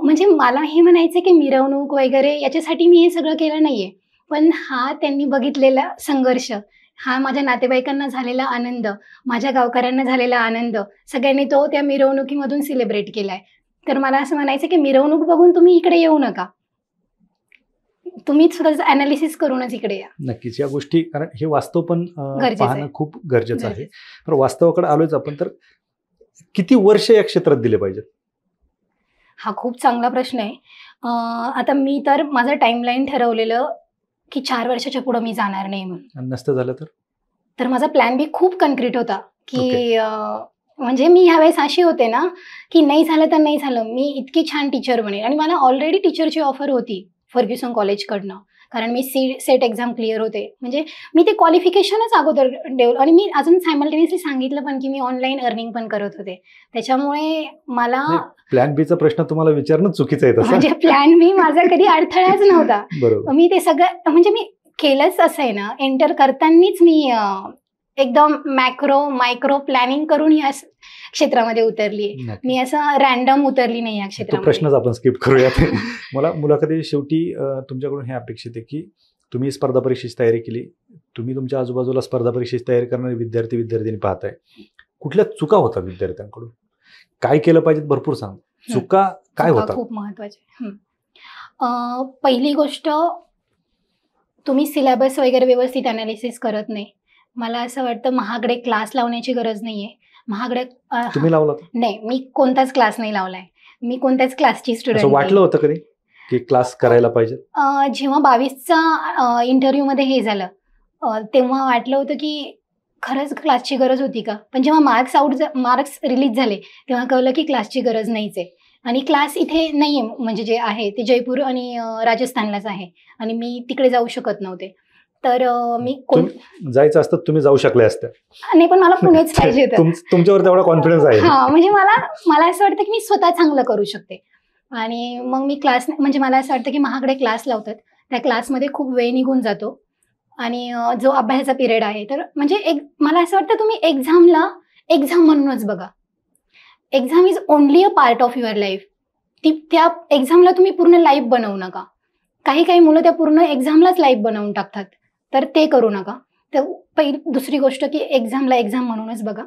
म्हणजे मला हे म्हणायचं की मिरवणूक वगैरे याच्यासाठी मी हे सगळं केलं नाहीये, पण हा त्यांनी बघितलेला संघर्ष, हा माझ्या नातेवाईकांना झालेला आनंद, माझ्या गावकऱ्यांना झालेला आनंद, सगळ्यांनी तो त्या मिरवणुकीमधून सेलिब्रेट केलाय. तर मला असं म्हणायचं की मिरवणूक बघून तुम्ही इकडे येऊ नका, तुम्ही स्वतःचं अनालिसिस करूनच इकडे या. नक्कीच या गोष्टी, कारण हे वास्तव पण पाहणं खूप गरजेचं आहे. तर वास्तवाकडे आलोच आपण, तर किती वर्ष या क्षेत्रात दिले पाहिजेत? हा खूप चांगला प्रश्न आहे. आता मी तर माझं टाइमलाईन ठरवलेलं की 4 वर्षाच्या पुढे मी जाणार नाही म्हणून. नसतं झालं तर माझा प्लॅन बी खूप कॉन्क्रीट होता की म्हणजे मी ह्यावेळेस अशी होते ना की नाही झालं तर नाही झालं, मी इतकी छान टीचर बनेल. आणि मला ऑलरेडी टीचरची ऑफर होती फर्ग्युसन कॉलेजकडनं. कारण मी सेट एक्झाम क्लिअर होते. म्हणजे मी ते क्वालिफिकेशनच अगोदर डेव्हलप, आणि मी अजून सायमल्टेनियसली सांगितलं पण की मी ऑनलाईन अर्निंग पण करत होते. त्याच्यामुळे मला प्लॅन बीचा प्रश्न तुम्हाला विचारणं चुकीचं आहे तसं. म्हणजे प्लॅन बी माझा कधी अडथळाच नव्हता. बरोबर. मी ते सगळं म्हणजे मी केलंच असं आहे ना, एंटर करतानाच मी एकदम मायक्रो प्लॅनिंग करून या क्षेत्रामध्ये उतरली. मी असं रॅन्डम उतरली नाही या तो क्षेत्रामध्ये. प्रश्नच आपण स्किप करूयात. मला मुलाखती शेवटी तुमच्याकडून हे अपेक्षित आहे की तुम्ही स्पर्धा परीक्षेची तयारी केली, तुम्ही तुमच्या आजूबाजूला स्पर्धा परीक्षेची तयारी करणारे विद्यार्थ्यांनी पाहताय, कुठल्या चुका होतात विद्यार्थ्यांकडून, काय केलं पाहिजे भरपूर सांग. चुका काय होतात? खूप महत्वाचे. पहिली गोष्ट, तुम्ही सिलेबस वगैरे व्यवस्थित अनालिसिस करत नाही. मला असं वाटतं महागडे क्लास लावण्याची गरज नाहीये. महागडे तुम्ही लावला नाही, मी कोणताच क्लास नाही लावलाय. मी कोणत्याच क्लासची स्टुडंट असं वाटलं होतं कधी की क्लास करायला पाहिजे? जेव्हा 22चा इंटरव्ह्यू मध्ये हे झालं तेव्हा वाटलं होतं की खरंच क्लासची गरज होती का. पण जेव्हा मार्क्स रिलीज झाले तेव्हा कळलं की क्लासची गरज नाहीच आहे. आणि क्लास इथे नाहीये, म्हणजे जे आहे ते जयपूर आणि राजस्थानलाच आहे, आणि मी तिकडे जाऊ शकत नव्हते. तर मी जायचं असतं तुम्ही जाऊ शकले असते. नाही, पण मला पुणेच पाहिजे होतं. तुमच्यावर तेवढा कॉन्फिडन्स आहे. म्हणजे मला असं वाटतं की मी स्वतः चांगलं करू शकते. आणि मग मी म्हणजे मला असं वाटतं की महागडे क्लास लावतात, त्या क्लासमध्ये खूप वेळ निघून जातो, आणि जो अभ्यासाचा पिरियड आहे तर म्हणजे मला असं वाटतं तुम्ही एक्झाम म्हणूनच बघा. Exam is only a part of your life. त्या एक्झामला तुम्ही पूर्ण लाईफ बनवू नका. काही मुलं त्या पूर्ण एक्झामलाच लाईफ बनवून टाकतात, तर ते करू नका. तर दुसरी गोष्ट की एक्झामला एक्झाम म्हणूनच बघा.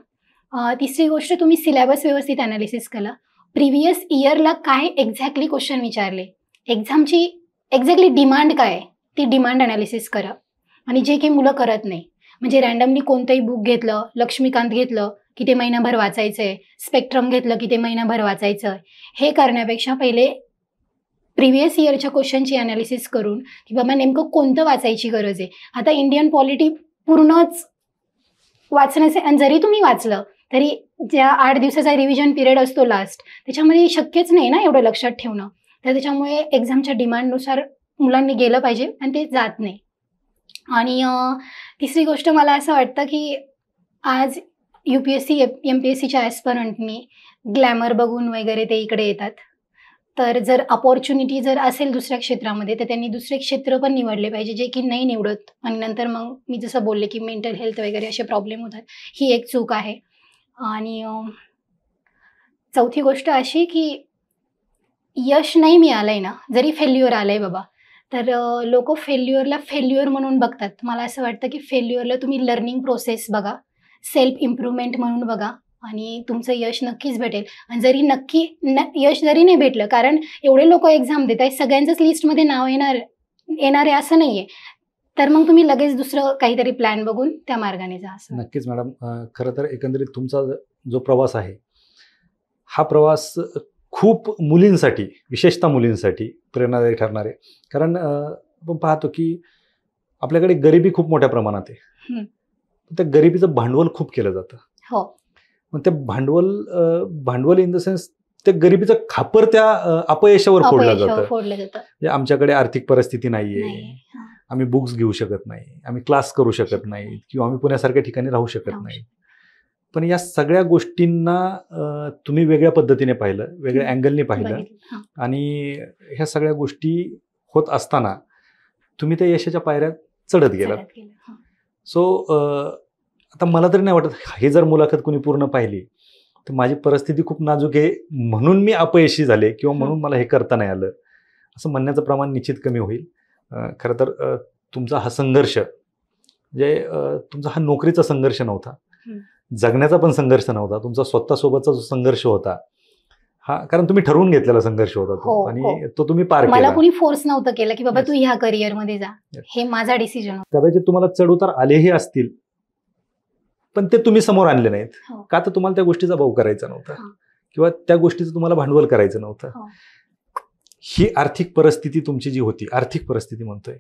तिसरी गोष्ट, तुम्ही सिलेबस व्यवस्थित अनालिसिस करा. प्रिव्हियस इयरला काय एक्झॅक्टली क्वेश्चन विचारले, एक्झामची एक्झॅक्टली डिमांड काय आहे, ती डिमांड अनालिसिस करा. आणि जे काही मुलं करत नाही, म्हणजे रॅन्डमली कोणतंही बुक घेतलं, लक्ष्मीकांत घेतलं की ते महिनाभर वाचायचंय, स्पेक्ट्रम घेतलं की ते महिनाभर वाचायचं, हे करण्यापेक्षा पहिले प्रिव्हियस इयरच्या क्वेश्चनची अनालिसिस करून की बाबा नेमकं कोणतं वाचायची गरज आहे. आता इंडियन पॉलिटी पूर्णच वाचण्याचे, आणि जरी तुम्ही वाचलं तरी ज्या 8 दिवसाचा रिव्हिजन पिरियड असतो लास्ट, त्याच्यामध्ये शक्यच नाही ना एवढं लक्षात ठेवणं. तर त्याच्यामुळे एक्झामच्या डिमांडनुसार मुलांनी गेलं पाहिजे, आणि ते जात नाही. आणि तिसरी गोष्ट, मला असं वाटतं की आज UPSC MPSCच्या ॲस्परंटनी ग्लॅमर बघून वगैरे ते इकडे येतात. तर जर अपॉर्च्युनिटी जर असेल दुसऱ्या क्षेत्रामध्ये तर त्यांनी दुसरे क्षेत्र पण निवडले पाहिजे, जे की नाही निवडत, आणि नंतर मग मी जसं बोलले की मेंटल हेल्थ वगैरे असे प्रॉब्लेम होतात. ही एक चूक आहे. आणि चौथी गोष्ट अशी की यश नाही मिळालंय ना, जरी फेल्युअर आलंय बाबा, तर लोक फेल्युअरला फेल्युअर म्हणून बघतात. मला असं वाटतं की फेल्युअरला तुम्ही लर्निंग प्रोसेस बघा, सेल्फ इम्प्रूव्हमेंट म्हणून बघा, आणि तुमचं यश नक्कीच भेटेल. आणि यश जरी नाही भेटलं, कारण एवढे लोक एक्झाम देत आहेत, सगळ्यांचंच लिस्टमध्ये नाव येणार आहे असं नाहीये, तर मग तुम्ही लगेच दुसरं काहीतरी प्लॅन बघून त्या मार्गाने जा. असं नक्कीच मॅडम. खरं तर एकंदरीत तुमचा जो प्रवास आहे, हा प्रवास खूप मुलींसाठी, विशेषतः मुलींसाठी प्रेरणादायी ठरणार आहे. कारण आपण पाहतो की आपल्याकडे गरिबी खूप मोठ्या प्रमाणात आहे. त्या गरिबीचं भांडवल खूप केलं जातं. हो. मग ते भांडवल इन द सेन्स त्या गरिबीचं खापर त्या अपयशावर फोडलं जातं. म्हणजे आमच्याकडे आर्थिक परिस्थिती नाहीये, आम्ही बुक्स घेऊ शकत नाही, आम्ही क्लास करू शकत नाही, किंवा आम्ही पुण्यासारख्या ठिकाणी राहू शकत नाही. पण या सगळ्या गोष्टींना तुम्ही वेगळ्या पद्धतीने पाहिलं, वेगळ्या अँगलने पाहिलं, आणि ह्या सगळ्या गोष्टी होत असताना तुम्ही त्या यशाच्या पायऱ्या चढत गेलात. सो आता मला तरी नाही वाटत हे जर मुलाखत कोणी पूर्ण पाहिली तर माझी परिस्थिती खूप नाजूक आहे म्हणून मी अपयशी झाले, किंवा म्हणून मला हे करता नाही आलं, असं म्हणण्याचं प्रमाण निश्चित कमी होईल. खरं तर तुमचा हा संघर्ष, म्हणजे तुमचा हा नोकरीचा संघर्ष नव्हता, जगण्याचा पण संघर्ष नव्हता, तुमचा स्वतःसोबतचा जो संघर्ष होता हा, कारण तुम्ही ठरवून घेतलेला संघर्ष होता तो, आणि तो तुम्ही पार केला. मला कोणी फोर्स नव्हतं केलं की बाबा तू ह्या करिअर मध्ये जा, हे माझा डिसिजन होता. कदाचित तुम्हाला चढउतार आलेही असतील, पण ते तुम्ही समोर आणले नाहीत. का तर तुम्हाला त्या गोष्टीचा भाव करायचा नव्हता, किंवा त्या गोष्टीचं तुम्हाला भांडवल करायचं नव्हतं. ही आर्थिक परिस्थिती तुमची जी होती, आर्थिक परिस्थिती म्हणतोय,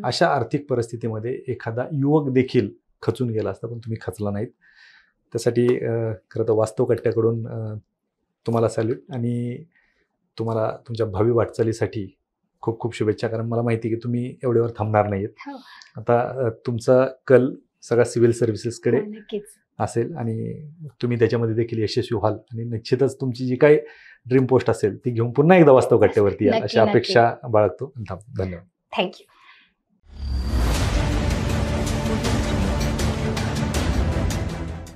अशा आर्थिक परिस्थितीमध्ये एखादा युवक देखील खचून गेला असता, पण तुम्ही खचला नाहीत. त्यासाठी खरं तर वास्तव कट्ट्याकडून तुम्हाला सॅल्यूट, आणि तुम्हाला तुमच्या भावी वाटचालीसाठी खूप खूप शुभेच्छा, कारण मला माहिती आहे की तुम्ही एवढ्यावर थांबणार नाहीत. हो. आता तुमचा कल सगळा सिव्हिल सर्व्हिसेसकडे हो, नक्कीच. असेल आणि तुम्ही त्याच्यामध्ये देखील यशस्वी व्हाल आणि निश्चितच तुमची जी काही ड्रीम पोस्ट असेल ती घेऊन पुन्हा एकदा वास्तव कट्ट्यावरती याल नक्की, अशी नक्की. अपेक्षा बाळगतो. धन्यवाद. थँक्यू.